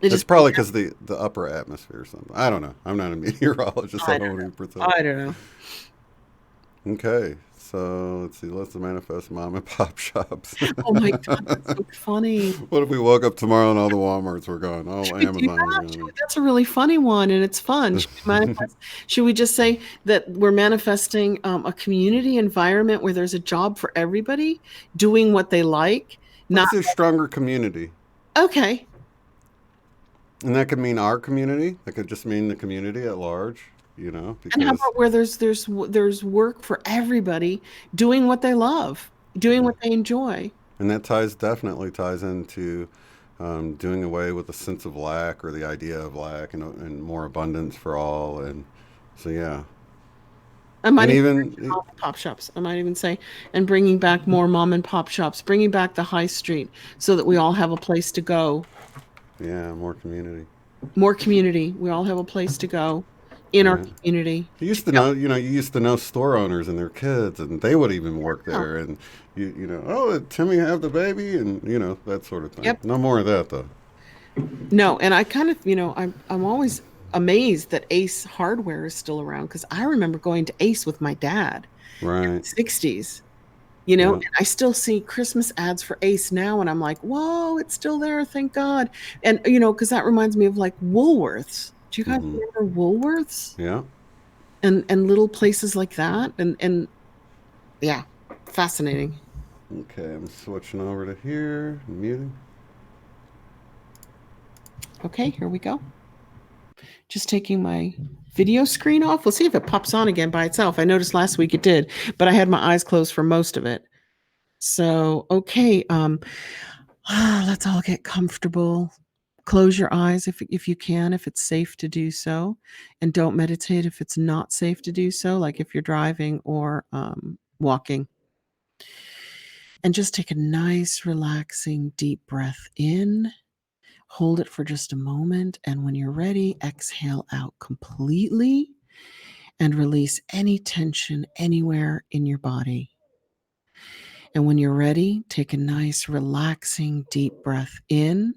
It's probably because the upper atmosphere or something. I don't know. I'm not a meteorologist. I don't even pretend. I don't know. Okay. So let's see. Let's manifest mom and pop shops. Oh my God, that's so funny. What if we woke up tomorrow and all the Walmarts were gone? Oh, Amazon's gone. That's a really funny one, and it's fun. Should we just say that we're manifesting a community environment where there's a job for everybody, doing what they like? Not a stronger community. Okay. And that could mean our community. That could just mean the community at large. Because... And how about where there's work for everybody, doing what they love, doing what they enjoy. And that definitely ties into doing away with the sense of lack or the idea of lack and more abundance for all. And so, yeah. I might And even even mom and pop shops. I might even say, and bringing back more mom and pop shops, bringing back the high street so that we all have a place to go. yeah, more community. More community. We all have a place to go in our Yeah. community. You used to know, you used to know store owners and their kids, and they would even work Yeah. there. And you know, oh, did Timmy have the baby, and that sort of thing. Yep. No more of that though. No, and I kind of, I'm always amazed that Ace Hardware is still around because I remember going to Ace with my dad in Right. the 60s. Yeah. And I still see Christmas ads for Ace now, and I'm like, whoa, it's still there, thank God. And because that reminds me of like Woolworths. Do you guys Hmm. remember Woolworths Yeah. and little places like that? And yeah, fascinating. Okay, I'm switching over to here. Muting. Okay, here we go. Just taking my video screen off. We'll see if it pops on again by itself. I noticed last week it did, but I had my eyes closed for most of it. So, okay, let's all get comfortable. Close your eyes if you can, if it's safe to do so, and don't meditate if it's not safe to do so, like if you're driving or walking. And just take a nice, relaxing, deep breath in. Hold it for just a moment, and when you're ready, exhale out completely and release any tension anywhere in your body. And when you're ready, take a nice, relaxing, deep breath in.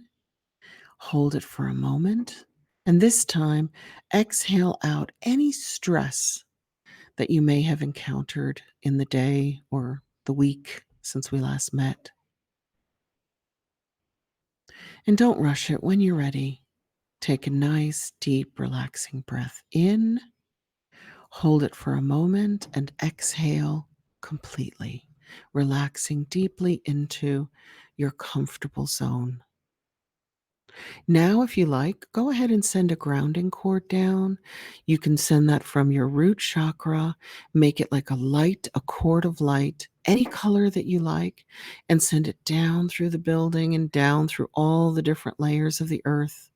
Hold it for a moment. And this time, exhale out any stress that you may have encountered in the day or the week since we last met. And don't rush it. When you're ready, take a nice, deep, relaxing breath in. Hold it for a moment and exhale completely, relaxing deeply into your comfortable zone. Now, if you like, go ahead and send a grounding cord down. You can send that from your root chakra, make it like a cord of light, any color that you like, and send it down through the building and down through all the different layers of the earth.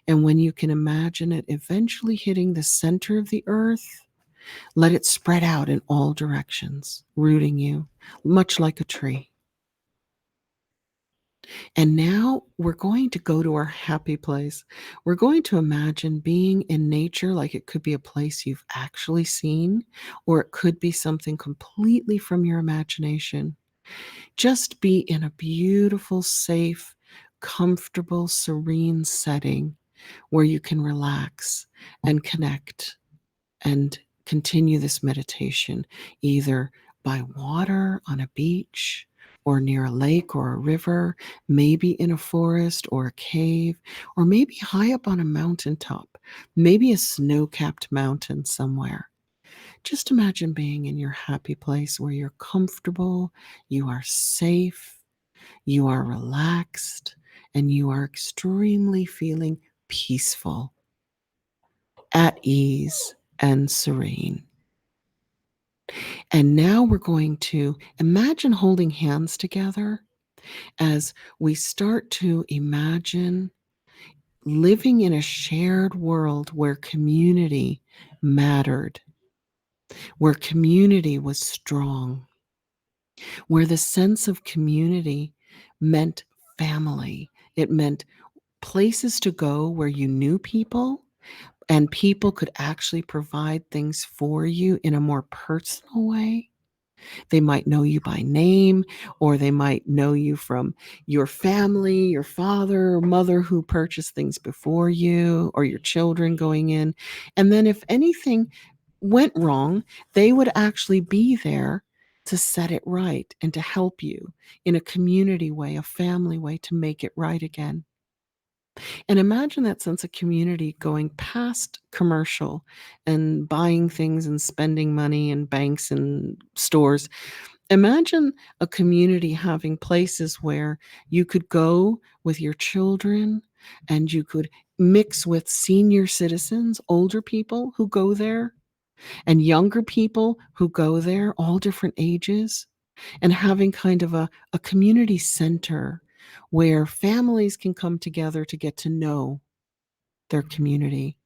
And when you can imagine it eventually hitting the center of the earth, let it spread out in all directions, rooting you, much like a tree. And now we're going to go to our happy place. We're going to imagine being in nature, like it could be a place you've actually seen, or it could be something completely from your imagination. Just be in a beautiful, safe, comfortable, serene setting where you can relax and connect and continue this meditation either by water on a beach or near a lake or a river, maybe in a forest or a cave, or maybe high up on a mountaintop, maybe a snow-capped mountain somewhere. Just imagine being in your happy place where you're comfortable, you are safe, you are relaxed, and you are extremely feeling peaceful, at ease, and serene. And now we're going to imagine holding hands together as we start to imagine living in a shared world where community mattered, where community was strong, where the sense of community meant family. It meant places to go where you knew people and people could actually provide things for you in a more personal way. They might know you by name, or they might know you from your family, your father or mother who purchased things before you, or your children going in. And then if anything went wrong, they would actually be there to set it right and to help you in a community way, a family way to make it right again. And imagine that sense of community going past commercial and buying things and spending money in banks and stores. Imagine a community having places where you could go with your children and you could mix with senior citizens, older people who go there, and younger people who go there, all different ages, and having kind of a community center where families can come together to get to know their community,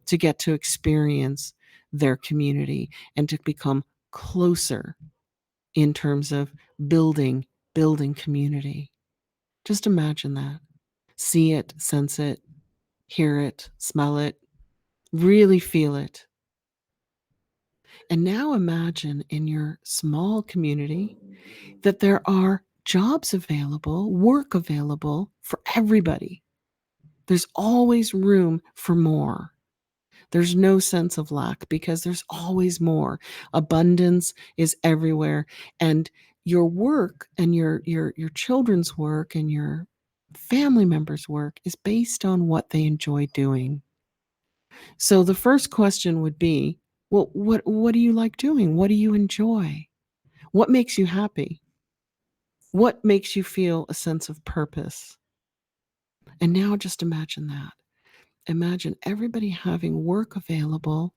to get to experience their community and to become closer in terms of building community. Just imagine that. See it, sense it, hear it, smell it, really feel it. And now imagine in your small community that there are jobs available, work available for everybody. There's always room for more. There's no sense of lack because there's always more. Abundance is everywhere. And your work and your children's work and your family members' work is based on what they enjoy doing. So the first question would be, well, what do you like doing? What do you enjoy? What makes you happy? What makes you feel a sense of purpose? And now just imagine that. Imagine everybody having work available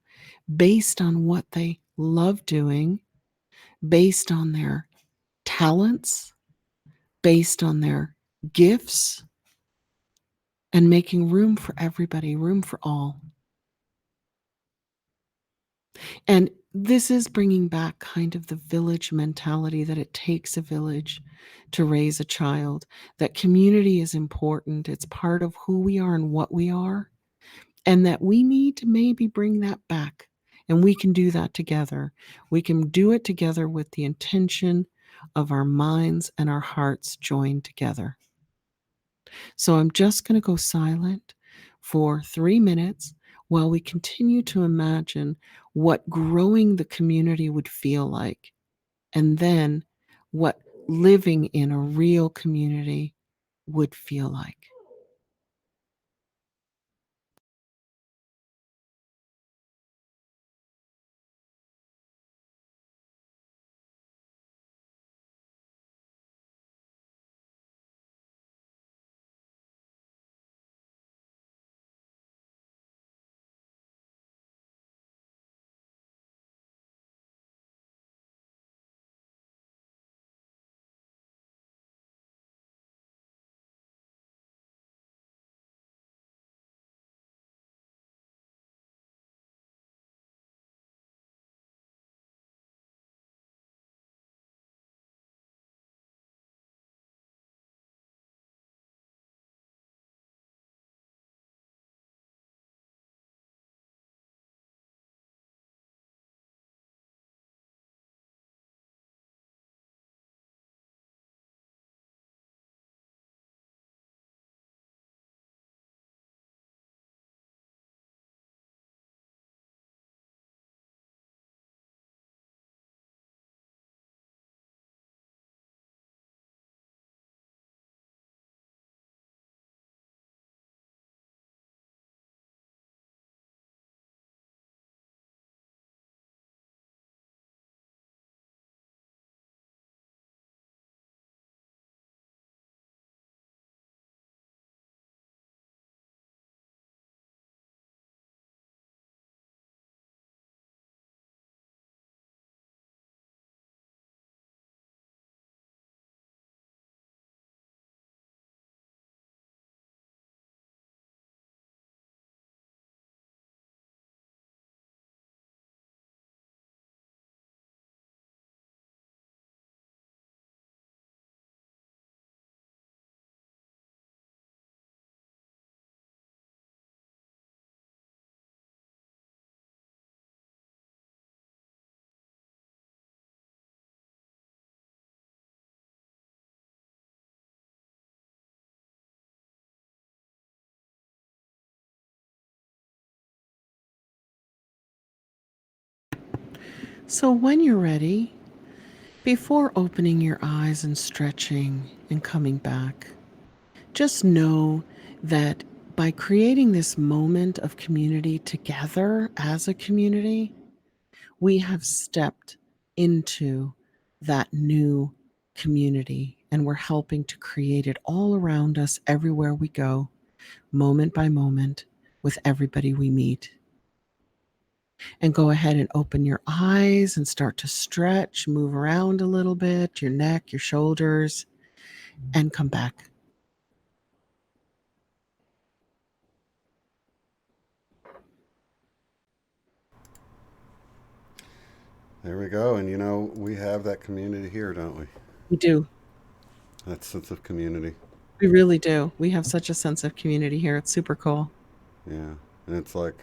based on what they love doing, based on their talents, based on their gifts, and making room for everybody, room for all. And this is bringing back kind of the village mentality that it takes a village to raise a child, that community is important. It's part of who we are and what we are, and that we need to maybe bring that back. And we can do that together. We can do it together with the intention of our minds and our hearts joined together. So I'm just going to go silent for 3 minutes while we continue to imagine what growing the community would feel like, and then what living in a real community would feel like. So when you're ready, before opening your eyes and stretching and coming back, just know that by creating this moment of community together as a community, we have stepped into that new community, and we're helping to create it all around us everywhere we go, moment by moment, with everybody we meet. And go ahead and open your eyes and start to stretch, move around a little bit, your neck, your shoulders, and come back. There we go. And we have that community here, don't we? We do. That sense of community. We really do. We have such a sense of community here. It's super cool. Yeah. And it's like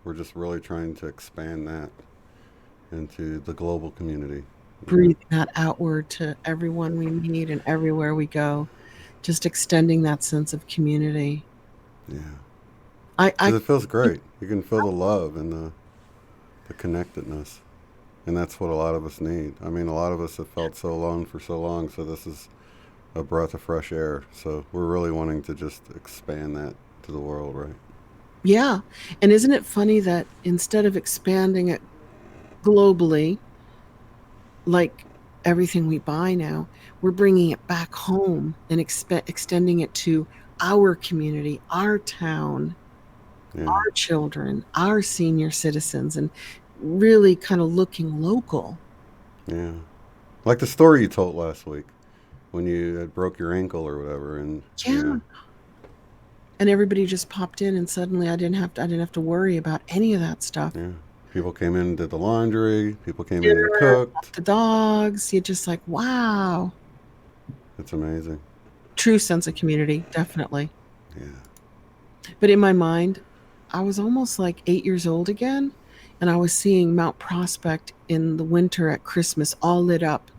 we're just really trying to expand that into the global community. Breathing that outward to everyone we meet and everywhere we go. Just extending that sense of community. Yeah. Because it feels great. You can feel the love and the connectedness. And that's what a lot of us need. I mean, a lot of us have felt so alone for so long, so this is a breath of fresh air. So we're really wanting to just expand that to the world, right? Yeah. And isn't it funny that instead of expanding it globally, like everything we buy now, we're bringing it back home and extending it to our community, our town, our children, our senior citizens, and really kind of looking local. Yeah. Like the story you told last week when you had broke your ankle or whatever. And yeah. And everybody just popped in, and suddenly I didn't have to worry about any of that stuff. Yeah. People came in and did the laundry. People came in and cooked. The dogs. You're just like, wow. It's amazing. True sense of community, definitely. Yeah. But in my mind, I was almost like 8 years old again, and I was seeing Mount Prospect in the winter at Christmas all lit up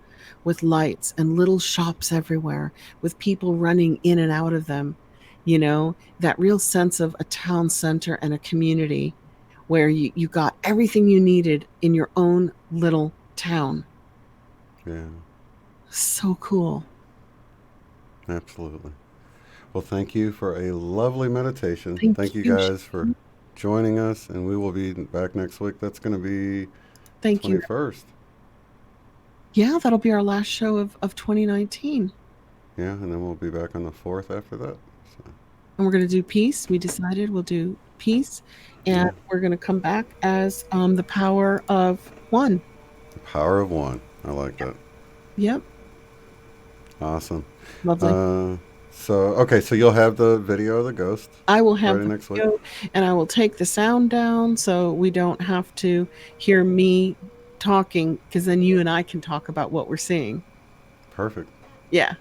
with lights and little shops everywhere with people running in and out of them. That real sense of a town center and a community where you got everything you needed in your own little town. Yeah. So cool. Absolutely. Well, thank you for a lovely meditation. Thank you you guys for joining us, and we will be back next week. That's going to be Thank 21st. Yeah, that'll be our last show of 2019. Yeah, and then we'll be back on the 4th after that. So. And we're going to do peace. We decided we'll do peace, and we're going to come back as the power of one. The power of one. I like that. Yep. Awesome. Lovely. So you'll have the video of the ghost. I will have the next video, week. And I will take the sound down so we don't have to hear me talking, because then you and I can talk about what we're seeing. Perfect. Yeah.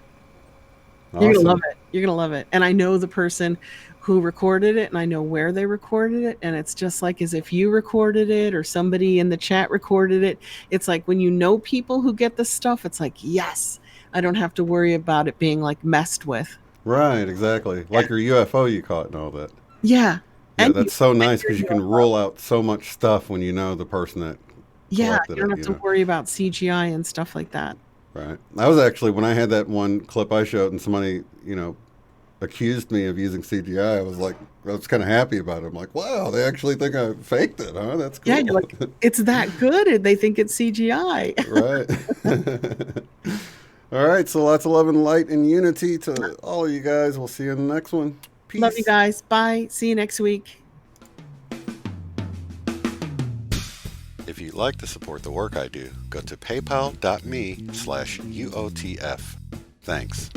Awesome. You're going to love it. You're going to love it. And I know the person who recorded it, and I know where they recorded it, and it's just like as if you recorded it or somebody in the chat recorded it. It's like when you know people who get this stuff, it's like, yes, I don't have to worry about it being like messed with. Right, exactly. Like your UFO you caught and all that. Yeah. Yeah, and that's so nice because you can rule out so much stuff when you know the person that collected you don't have to worry about CGI and stuff like that. Right. I was actually, when I had that one clip I showed and somebody, accused me of using CGI, I was kind of happy about it. I'm like, wow, they actually think I faked it, huh? That's cool. Yeah, you're like, it's that good, and they think it's CGI. Right. All right, so lots of love and light and unity to all of you guys. We'll see you in the next one. Peace. Love you guys. Bye. See you next week. If you'd like to support the work I do, go to paypal.me/UOTF. Thanks.